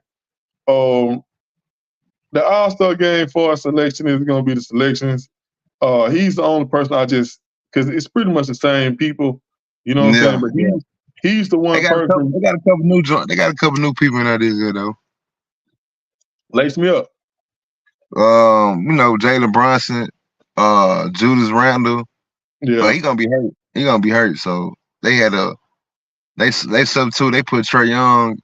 The All-Star game for our selection is going to be the selections. He's the only person because it's pretty much the same people, you know what I'm saying? But he's the one person. They got a couple new people in there this year, though. Lace me up. You know, Jalen Brunson, Julius Randle. Yeah. But he gonna be hurt. He gonna be hurt. So they had they substitute. They put Trae Young.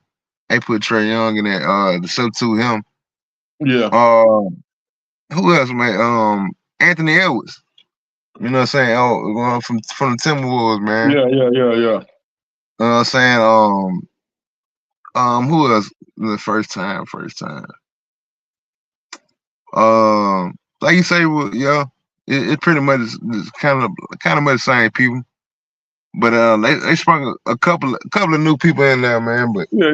They put Trae Young in there. To substitute him. Yeah. Who else, man? Anthony Edwards. You know what I'm saying? Oh, from the Timberwolves, man. Yeah. You know what I'm saying? Who else? The first time. Like you say, well, yeah, it pretty much is kind of much the same people. But they sprung a couple of new people in there, man. But yeah.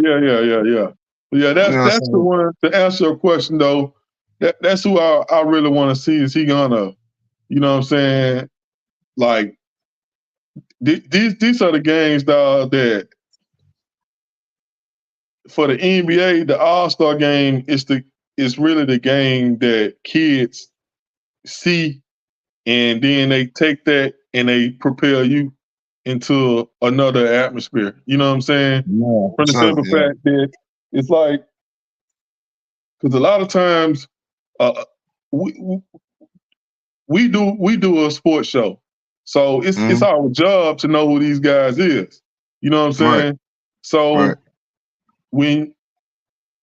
Yeah, that's the one to answer your question though. That's who I really want to see. Is he gonna, you know what I'm saying? Like these are the games, dog, that for the NBA, the All-Star game is really the game that kids see, and then they take that and they propel you into another atmosphere. You know what I'm saying? Yeah, from the simple fact that it's like, because a lot of times we do a sports show, so it's our job to know who these guys is. You know what I'm saying? Right. So when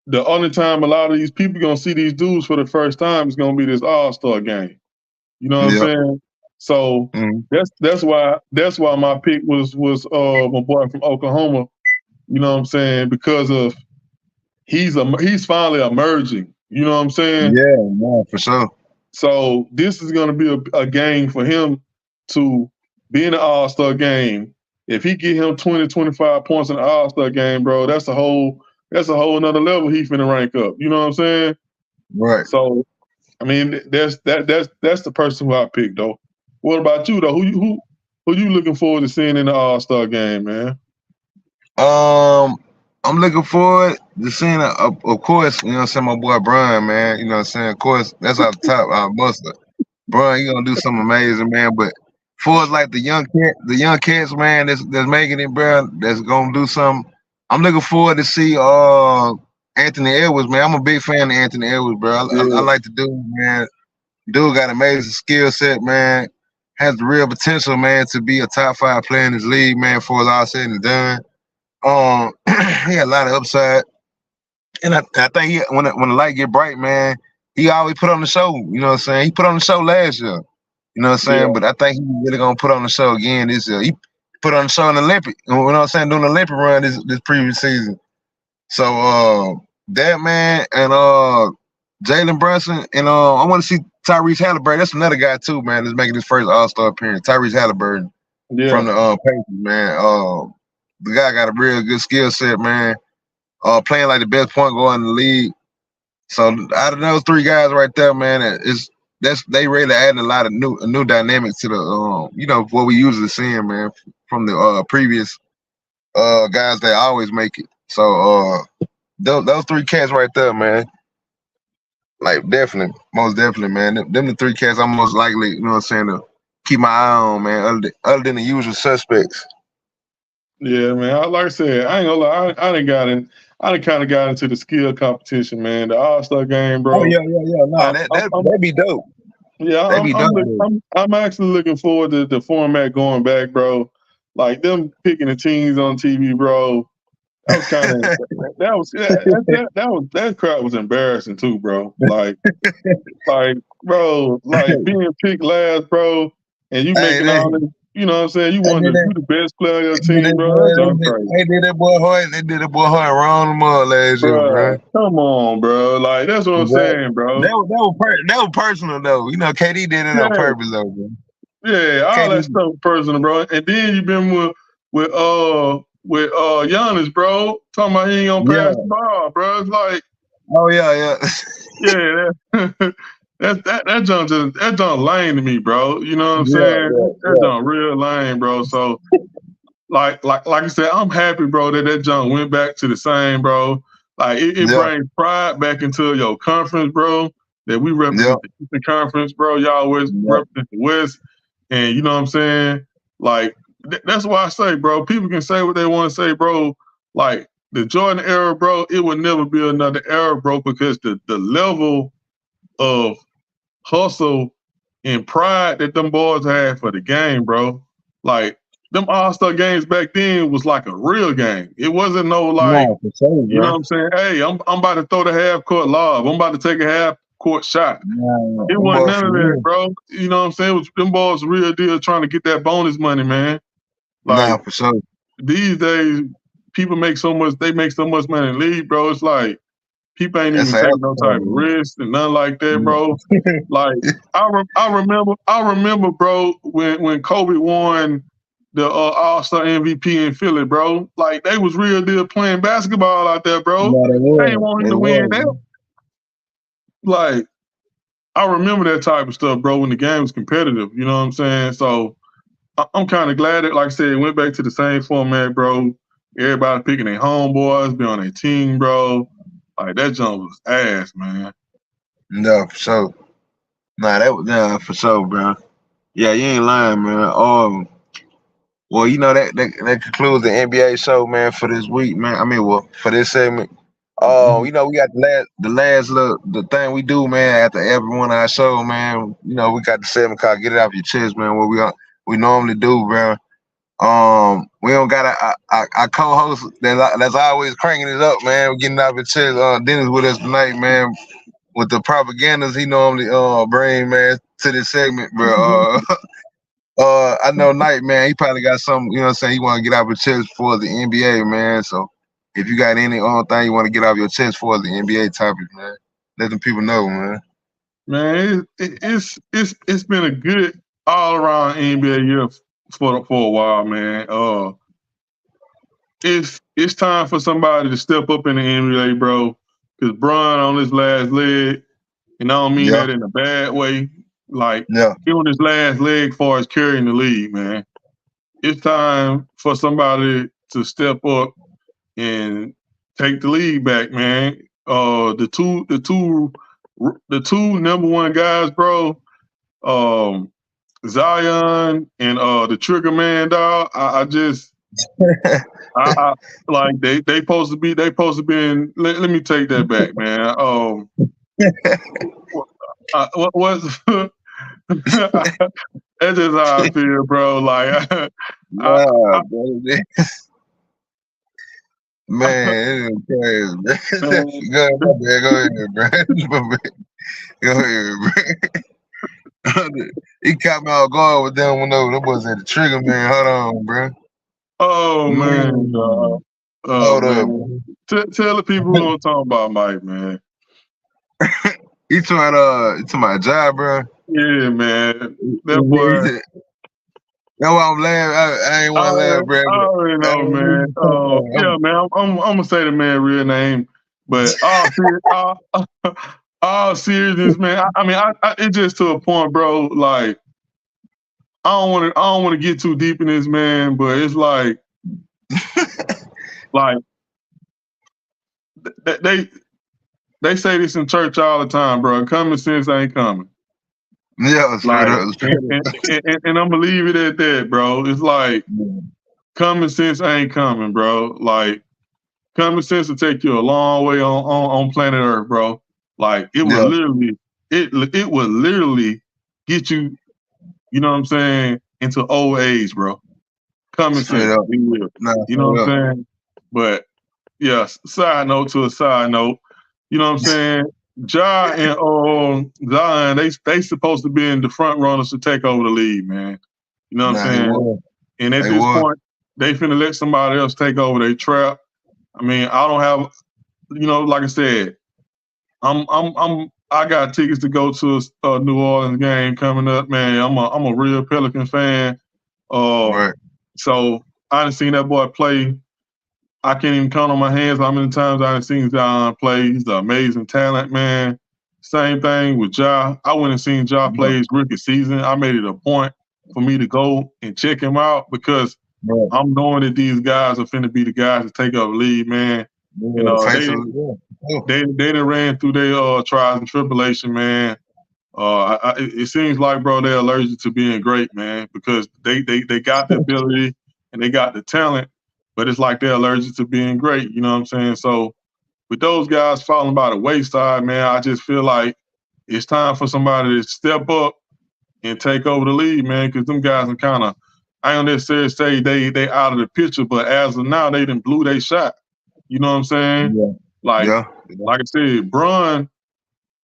the only time a lot of these people gonna see these dudes for the first time is gonna be this All-Star game. You know what I'm saying? So that's why my pick was my boy from Oklahoma. You know what I'm saying? Because of he's finally emerging. You know what I'm saying? Yeah, for sure. So this is going to be a game for him to be in the All-Star game. If he get him 20, 25 points in the All-Star game, bro, that's a whole another level he finna rank up. You know what I'm saying? Right. So, I mean, that's the person who I picked, though. What about you, though? Who you looking forward to seeing in the All-Star game, man? I'm looking forward to seeing, of course, you know what I'm saying, my boy Brian, man. You know what I'm saying? Of course, that's our top buster. Brian, you gonna do something amazing, man. But for like the young cats, man, that's making it, bro, that's gonna do something. I'm looking forward to see Anthony Edwards, man. I'm a big fan of Anthony Edwards, bro. I like the dude, man. Dude got amazing skill set, man. Has the real potential, man, to be a top 5 player in this league, man, before it's all said and done. He had a lot of upside. And I think when the light get bright, man, he always put on the show. You know what I'm saying? He put on the show last year. You know what I'm saying? Yeah. But I think he's really gonna put on the show again this year. He put on the show in the Olympic. You know what I'm saying? Doing the Olympic run this previous season. So that man and Jalen Brunson and I want to see Tyrese Halliburton. That's another guy too, man. That's making his first All-Star appearance. Tyrese Halliburton from the Pacers, man. The guy got a real good skill set, man. Playing like the best point guard in the league. So out of those 3 guys right there, man, they really adding a lot of new dynamics to the what we usually seeing, man, from the previous guys that always make it. So those 3 cats right there, man. Like definitely, most definitely, man. Them the 3 cats I'm most likely, you know what I'm saying, to keep my eye on, man, other than the usual suspects. Yeah, man. Like I said, I ain't gonna lie. I done kind of got into the skill competition, man. The All-Star game, bro. Oh yeah. Nah, that'd be dope. Yeah, I'm actually looking forward to the format going back, bro. Like them picking the teams on TV, bro. That was kind of that crap was embarrassing too, bro. Like, bro, like being picked last, bro, and you making all this. You know what I'm saying? You want to be the best player on your team, bro. They did that boy Hart wrong mud last year, bro. Come on, bro. Like, that's what I'm saying, bro. That was personal, though. You know, KD did it on purpose, though, bro. Yeah, all that stuff personal, bro. And then you've been with Giannis, bro. Talking about he ain't gonna pass the ball, bro. It's like, oh yeah. That junk lame to me, bro. You know what I'm saying? That junk real lame, bro. So like I said, I'm happy, bro, that junk went back to the same, bro. Like it brings pride back into your conference, bro. That we represent the Eastern Conference, bro. Y'all represent the West. And you know what I'm saying? Like that's why I say, bro, people can say what they want to say, bro. Like the Jordan era, bro, it would never be another era, bro, because the level of hustle and pride that them boys had for the game, bro. Like them All-Star games back then was like a real game. It wasn't no like, you know what I'm saying? Hey, I'm about to throw the half-court lob. I'm about to take a half-court shot. It wasn't none of that, bro. You know what I'm saying? It was them boys real deal trying to get that bonus money, man. Like these days, people make so much. They make so much money in the league, bro. It's like people ain't even taking no type of risk and nothing like that, bro. Like I remember, bro, when Kobe won the All-Star MVP in Philly, bro. Like they was real deal playing basketball out there, bro. They ain't wanting to win that. Like I remember that type of stuff, bro. When the game was competitive, you know what I'm saying? So I'm kind of glad that, like I said, it went back to the same format, bro. Everybody picking their homeboys, be on their team, bro. Like that jump was ass, man. No, for sure. Nah, for sure, bro. Yeah, you ain't lying, man. Well, you know that concludes the NBA show, man, for this week, man. I mean, well, for this segment. You know, we got the thing we do, man, after every one of our show, man. You know, we got the segment called "Get It Off Your Chest," man. What we normally do, bro. We don't got our co-host that's always cranking it up, man. We're getting off the chest. Dennis with us tonight, man, with the propagandas he normally bring, man, to this segment, bro. I know Knight, man, he probably got something, you know what I'm saying, he want to get off his chest for the NBA, man. So if you got any thing you want to get off your chest for the NBA topic, man, let them people know, man. Man, it's been a good all around NBA year for a while, man. It's time for somebody to step up in the NBA, bro. Because Bron on his last leg, and I don't mean that in a bad way. Like he on his last leg as far as carrying the league, man. It's time for somebody to step up and take the league back, man. The two number one guys, bro. Zion and the Trigger Man, dog. I like they supposed to be in. Let me take that back, man. What's that's just how I feel, bro. Like, I, Nah, bro. Man, it's crazy, man. man, Go ahead, my bad. Go ahead, bro. My bad. Go ahead, bro. He caught me all going with them. No, that was at the trigger, man. Hold on, bro. oh man, Mm. dog. Oh Hold up, man. bro. Tell the people who don't talk about Mike, man. He to my job, bro. Yeah, man. That He boy. said, that's why I'm laughing. I ain't want to laugh, bro. I already But I know, ain't man. even talking about Yeah, man. I'm gonna say the man real name, but all seriousness, man. I mean, it's just to a point, bro. Like, I don't want to get too deep in this, man. But it's like they say this in church all the time, bro. Common sense ain't coming. Yeah, straight Like, up, straight up. and I'm gonna leave it at that, bro. It's like common sense ain't coming, bro. Like, common sense will take you a long way on planet Earth, bro. Like, it will Yeah, literally, it will literally get you, you know what I'm saying, into old age, bro. Common straight sense, up. it will. Nah, You know straight what up. I'm saying? But yeah, side note to a side note, you know what I'm saying? Ja and Zion, they supposed to be in the front runners to take over the league, man. You know what I'm Nah, he saying? was. And at They this was. point, they finna let somebody else take over their trap. I mean, I don't have, you know, like I said, I got tickets to go to a New Orleans game coming up, man. I'm a real Pelican fan. Uh, Right. so I done seen that boy play. I can't even count on my hands how many times I done seen Zion play. He's an amazing talent, man. Same thing with Ja. I went and seen Ja Yeah. play his rookie season. I made it a point for me to go and check him out because Right. I'm knowing that these guys are finna be the guys to take up the lead, man. And Yeah, face of they done ran through their trials and tribulation, man. It seems like, bro, they're allergic to being great, man, because they got the ability and they got the talent, but it's like they're allergic to being great. You know what I'm saying? So with those guys falling by the wayside, man, I just feel like it's time for somebody to step up and take over the lead, man, because them guys are kind of, I don't necessarily say they out of the picture, but as of now, they done blew their shot. You know what I'm saying? Yeah. Like, Yeah. like I said, Bron,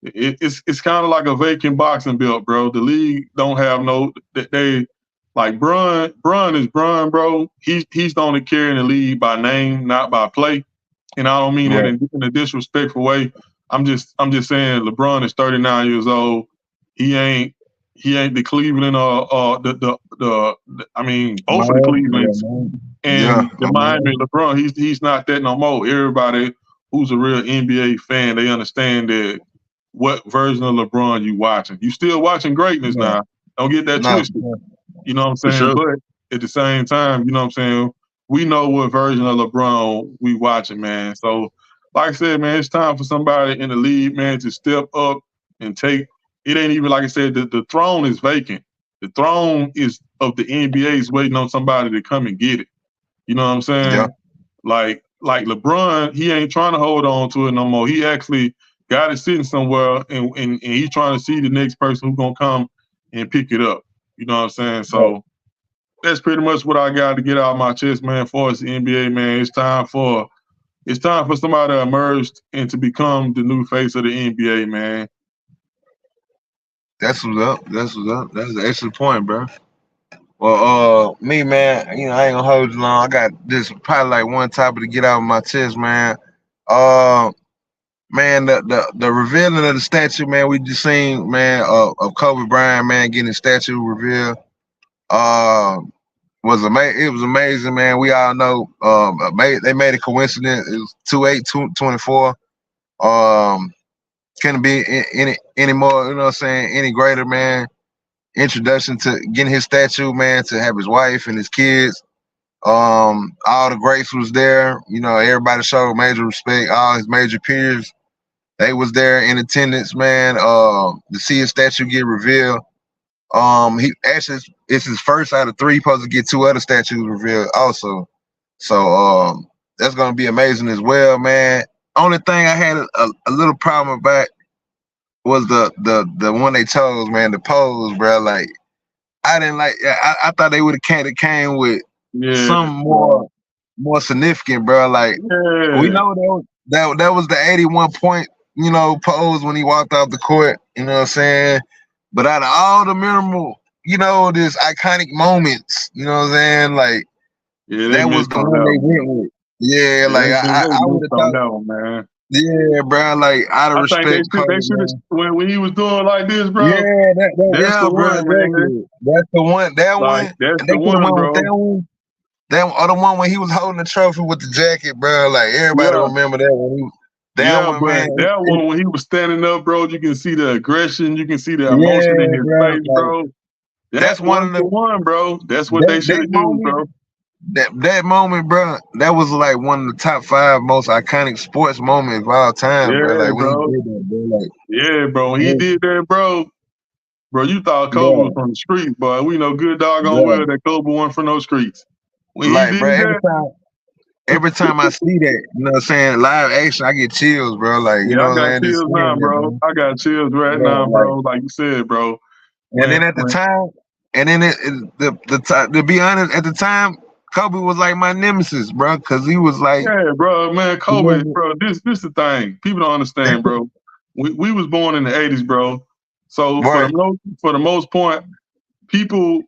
it's kind of like a vacant boxing belt, bro. The league don't have no they like Bron is Bron, bro. He's the only carrying the league by name, not by play. And I don't mean that Right. in a disrespectful way. I'm just saying LeBron is 39 years old. He ain't the Cleveland I mean both of the Man. Clevelands Yeah. and the Miami LeBron. He's not that no more. Everybody who's a real NBA fan, they understand that what version of LeBron you watching. You still watching greatness Yeah. now. Don't get that Nah, twisted. You know what I'm for saying? sure. But at the same time, you know what I'm saying? We know what version of LeBron we watching, man. So, like I said, man, it's time for somebody in the league, man, to step up and take. It ain't even like I said. The throne is vacant. The throne is of the NBA is waiting on somebody to come and get it. You know what I'm saying? Yeah. Like LeBron, he ain't trying to hold on to it no more. He actually got it sitting somewhere, and he's trying to see the next person who's gonna come and pick it up. You know what I'm saying? Right. So that's pretty much what I got to get out of my chest, man. For us, the NBA, man, it's time for somebody to emerge and to become the new face of the NBA, man. That's what's up. That's what's up. That's an excellent point, bro. Well, me, man, you know, I ain't gonna hold you long. I got this probably like one topic to get out of my chest, man. Uh, man, the revealing of the statue, man, we just seen, man, of Kobe Bryant, man, getting the statue revealed. Was amazing. It was amazing, man. We all know, they made a coincidence. It was 2/8/24. Couldn't be any more, you know what I'm saying, any greater, man. Introduction to getting his statue, man, to have his wife and his kids. All the greats was there. You know, everybody showed major respect. All his major peers, they was there in attendance, man. To see his statue get revealed. He actually it's his first out of three. Supposed to get two other statues revealed also. So that's gonna be amazing as well, man. Only thing I had a little problem about was the one they chose, man. The pose, bro. Like I didn't like. I thought they would have came with some more significant, bro. Like we know that was the 81 point, pose when he walked off the court. You know what I'm saying? But out of all the memorable, this iconic moments, you know what I'm saying? Like that was the one they went with. Yeah, like I would have thought that one, man. Yeah, bro. Like out of respect, they should have when he was doing like this, bro. Yeah, that's the one, man. That's the one. That one. That's the one, bro. That other one when he was holding the trophy with the jacket, bro. Like everybody remember that one. That one when he was standing up, bro. You can see the aggression. You can see the emotion in his face, bro. That's one of the one, bro. That's what they should do, bro. That moment, bro, that was like one of the top 5 most iconic sports moments of all time, bro. Like when he did that, bro. Like, bro. When he did that, bro, you thought Kobe was from the streets, boy. We know good doggone well that Kobe wasn't from those streets. When like, bro, every time I see that, you know what I'm saying, live action, I get chills, bro. Like, you know what I'm saying? Chills now, bro. I got chills right now, bro. Like you said, bro. And then at the time, to be honest, at the time, Kobe was like my nemesis, bro, because he was like, bro, man, Kobe, bro. This the thing. People don't understand, bro. We was born in the 80s, bro. So for the most part, people,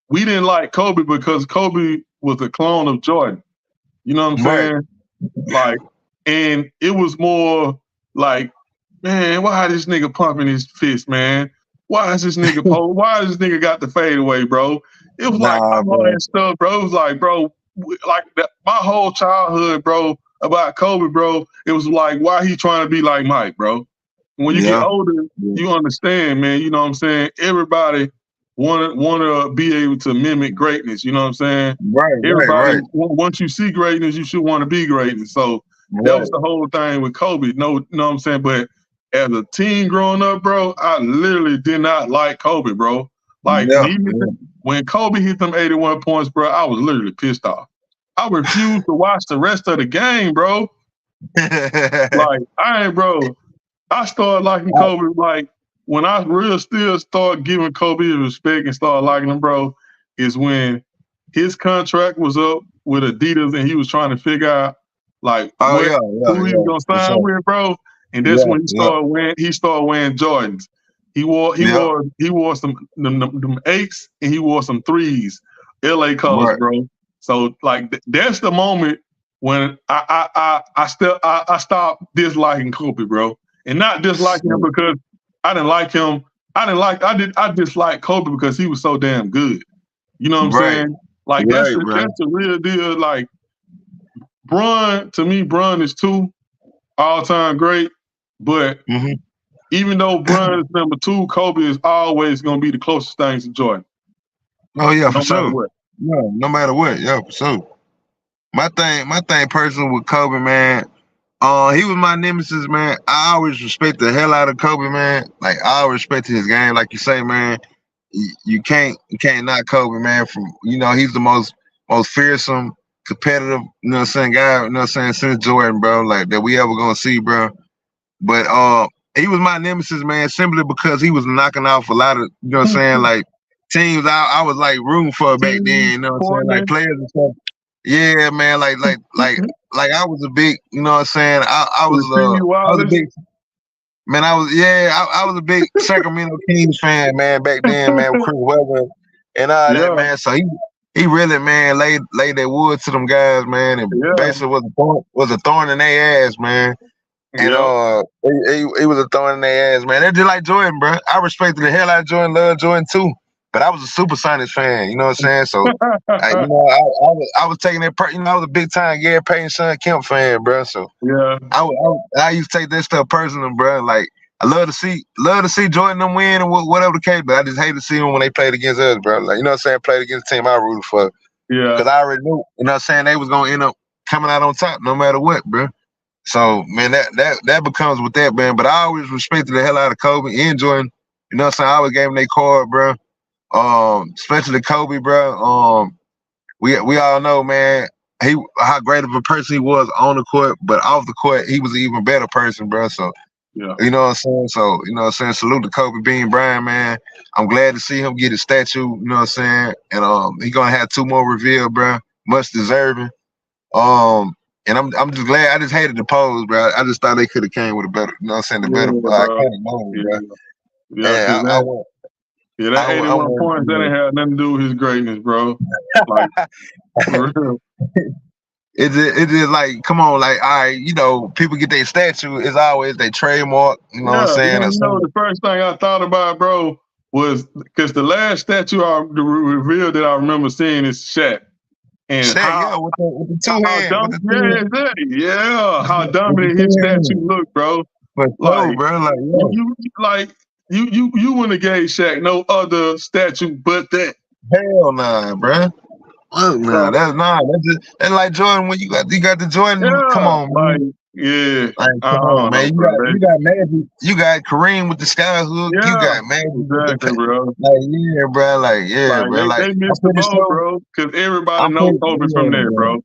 we didn't like Kobe because Kobe was a clone of Jordan. You know what I'm saying? Like, and it was more like, man, why this nigga pumping his fist, man? Why is this nigga why is this nigga got the fade away, bro? It was like all that stuff, bro. It was like, bro, my whole childhood, bro, about Kobe, bro. It was like, why he trying to be like Mike, bro? When you get older, you understand, man. You know what I'm saying? Everybody want to be able to mimic greatness. You know what I'm saying? Right. Everybody, once you see greatness, you should want to be greatness. So that was the whole thing with Kobe. No, you know what I'm saying? But as a teen growing up, bro, I literally did not like Kobe, bro. Like when Kobe hit them 81 points, bro, I was literally pissed off. I refused to watch the rest of the game, bro. I started liking Kobe. Like when I still started giving Kobe his respect and started liking him, bro, is when his contract was up with Adidas and he was trying to figure out like who he was gonna sign with, bro. And that's when he started wearing Jordans. He wore some them 8s and he wore some 3s, LA colors, bro. So like that's the moment when I stopped disliking Kobe, bro, and not disliking him because I didn't like him. I disliked Kobe because he was so damn good. You know what I'm saying? Like that's the real deal. Like Bron, to me, Bron is 2 all-time great, but even though Bron is number 2, Kobe is always gonna be the closest thing to Jordan. Oh yeah, for sure. Yeah, no matter what, for sure. My thing personal with Kobe, man. He was my nemesis, man. I always respect the hell out of Kobe, man. Like I always respected his game. Like you say, man, you can't knock Kobe, man. From he's the most fearsome, competitive, you know what I'm saying, guy, you know what I'm saying, since Jordan, bro, like that we ever gonna see, bro. But he was my nemesis, man, simply because he was knocking off a lot of, you know what I'm saying, like teams I was like rooting for back then, you know what I'm saying, like players and stuff. Yeah, man, like I was a big, you know what I'm saying, I was a big, man, I was a big Sacramento Kings fan, man, back then, man, with Chris Webber and all that, man. So he really, man, laid that wood to them guys, man, and basically was a thorn in their ass, man. And he was a thorn in their ass, man. They're just like Jordan, bro. I respected the hell out of Jordan, loved Jordan too. But I was a Supersonics fan, you know what I'm saying? So, I was taking that part. I was a big time Gary Payton, Sean Kemp fan, bro. So I used to take that stuff personal, bro. Like I love to see Jordan them win and whatever the case, but I just hate to see them when they played against us, bro. Like you know what I'm saying? Played against the team I rooted for. Yeah. Because I already knew, you know what I'm saying, they was gonna end up coming out on top no matter what, bro. So man, that becomes with that, man. But I always respected the hell out of Kobe and Jordan. You know what I'm saying? I always gave them their card, bro. Especially Kobe, bro. We all know, man, how great of a person he was on the court, but off the court, he was an even better person, bro. So Yeah. You know what I'm saying? So, you know what I'm saying? Salute to Kobe Bean Bryant, man. I'm glad to see him get his statue, you know what I'm saying? And he gonna have 2 more revealed, bro. Much deserving. And I'm just glad. I just hated the pose, bro. I just thought they could have came with a better, you know what I'm saying, the better bro. iconic moment, bro. Yeah, And cause that 81 points, that ain't had nothing to do with his greatness, bro. Like, for real. It just like, come on, like, all right, you know, people get their statue, it's always their trademark, you know what I'm saying? You know, the first thing I thought about, bro, was because the last statue the reveal that I remember seeing is Shaq. And Shaq, with the two hands. How dominant his statue looked, bro. Like, bro, like, you wouldn't have gave Shaq no other statue but that. Hell nah, bro. Nah, that's like Jordan when you got the Jordan. Yeah, come on, man. Come on, man. You got Magic. You got Kareem with the sky hook. Yeah, you got Magic, exactly, bro. Bro. Bro. They missed the boat, bro. Because everybody knows Kobe from there, bro.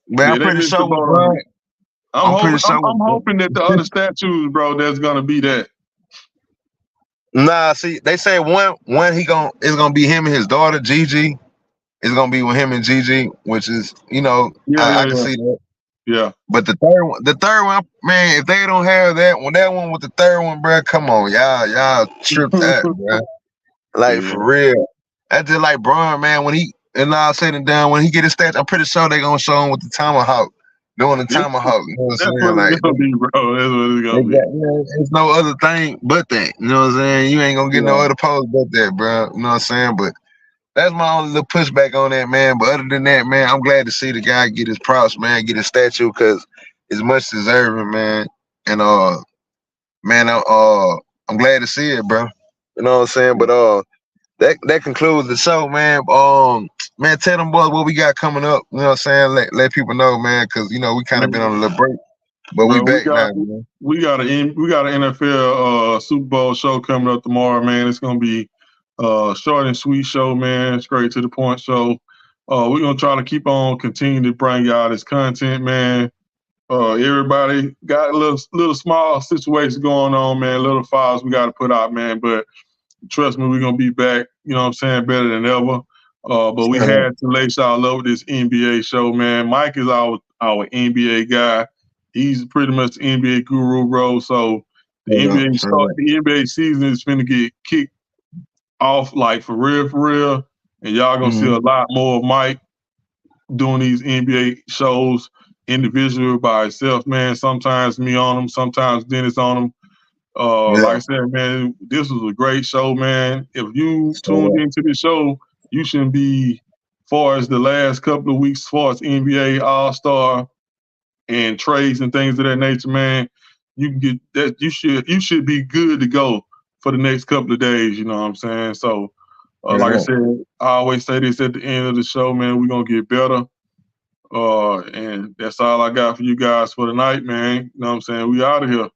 But I'm pretty sure, bro. I'm hoping that the other statues, bro, that's gonna be that. Nah, see, they say one it's gonna be him and his daughter Gigi. It's gonna be with him and Gigi, which is, you know, I can see that. Yeah. But the third one, man, if they don't have that one with the third one, bro, come on, y'all tripped that, bro. Like, for real. That's just like Bron, man, when he, and all said and done, when he get his stats, I'm pretty sure they gonna show him with the tomahawk. Doing the tomahawk. You know what I'm saying? Like, it's gonna be, bro. That's what it's gonna be. There's no other thing but that. You know what I'm saying? You ain't gonna get no other pose but that, bro. You know what I'm saying? But that's my only little pushback on that, man. But other than that, man, I'm glad to see the guy get his props, man, get his statue, because it's much deserving, man. And man, I'm glad to see it, bro. You know what I'm saying? But that concludes the show, man. Man, tell them boys what we got coming up. You know what I'm saying? Let people know, man, because you know we kind of been on a little break, but we back now, man. We got an NFL Super Bowl show coming up tomorrow, man. It's gonna be short and sweet show, man. Straight to the point show. We're gonna try to keep on continuing to bring y'all this content, man. Everybody got a little small situations going on, man. Little files we got to put out, man. But trust me, we're gonna be back. You know what I'm saying? Better than ever. But we had to lace y'all up with this NBA show, man. Mike is our NBA guy. He's pretty much the NBA guru, bro. So the NBA season is finna get kicked off, like, for real. And y'all gonna see a lot more of Mike doing these NBA shows individually by himself, man. Sometimes me on them, sometimes Dennis on them. Like I said, man, this was a great show, man. If you tuned into the show, you shouldn't be, far as the last couple of weeks, as far as NBA All-Star and trades and things of that nature, man. You can get that. You should be good to go for the next couple of days. You know what I'm saying? So, like I said, I always say this at the end of the show, man. We're gonna get better. And that's all I got for you guys for tonight, man. You know what I'm saying? We out of here.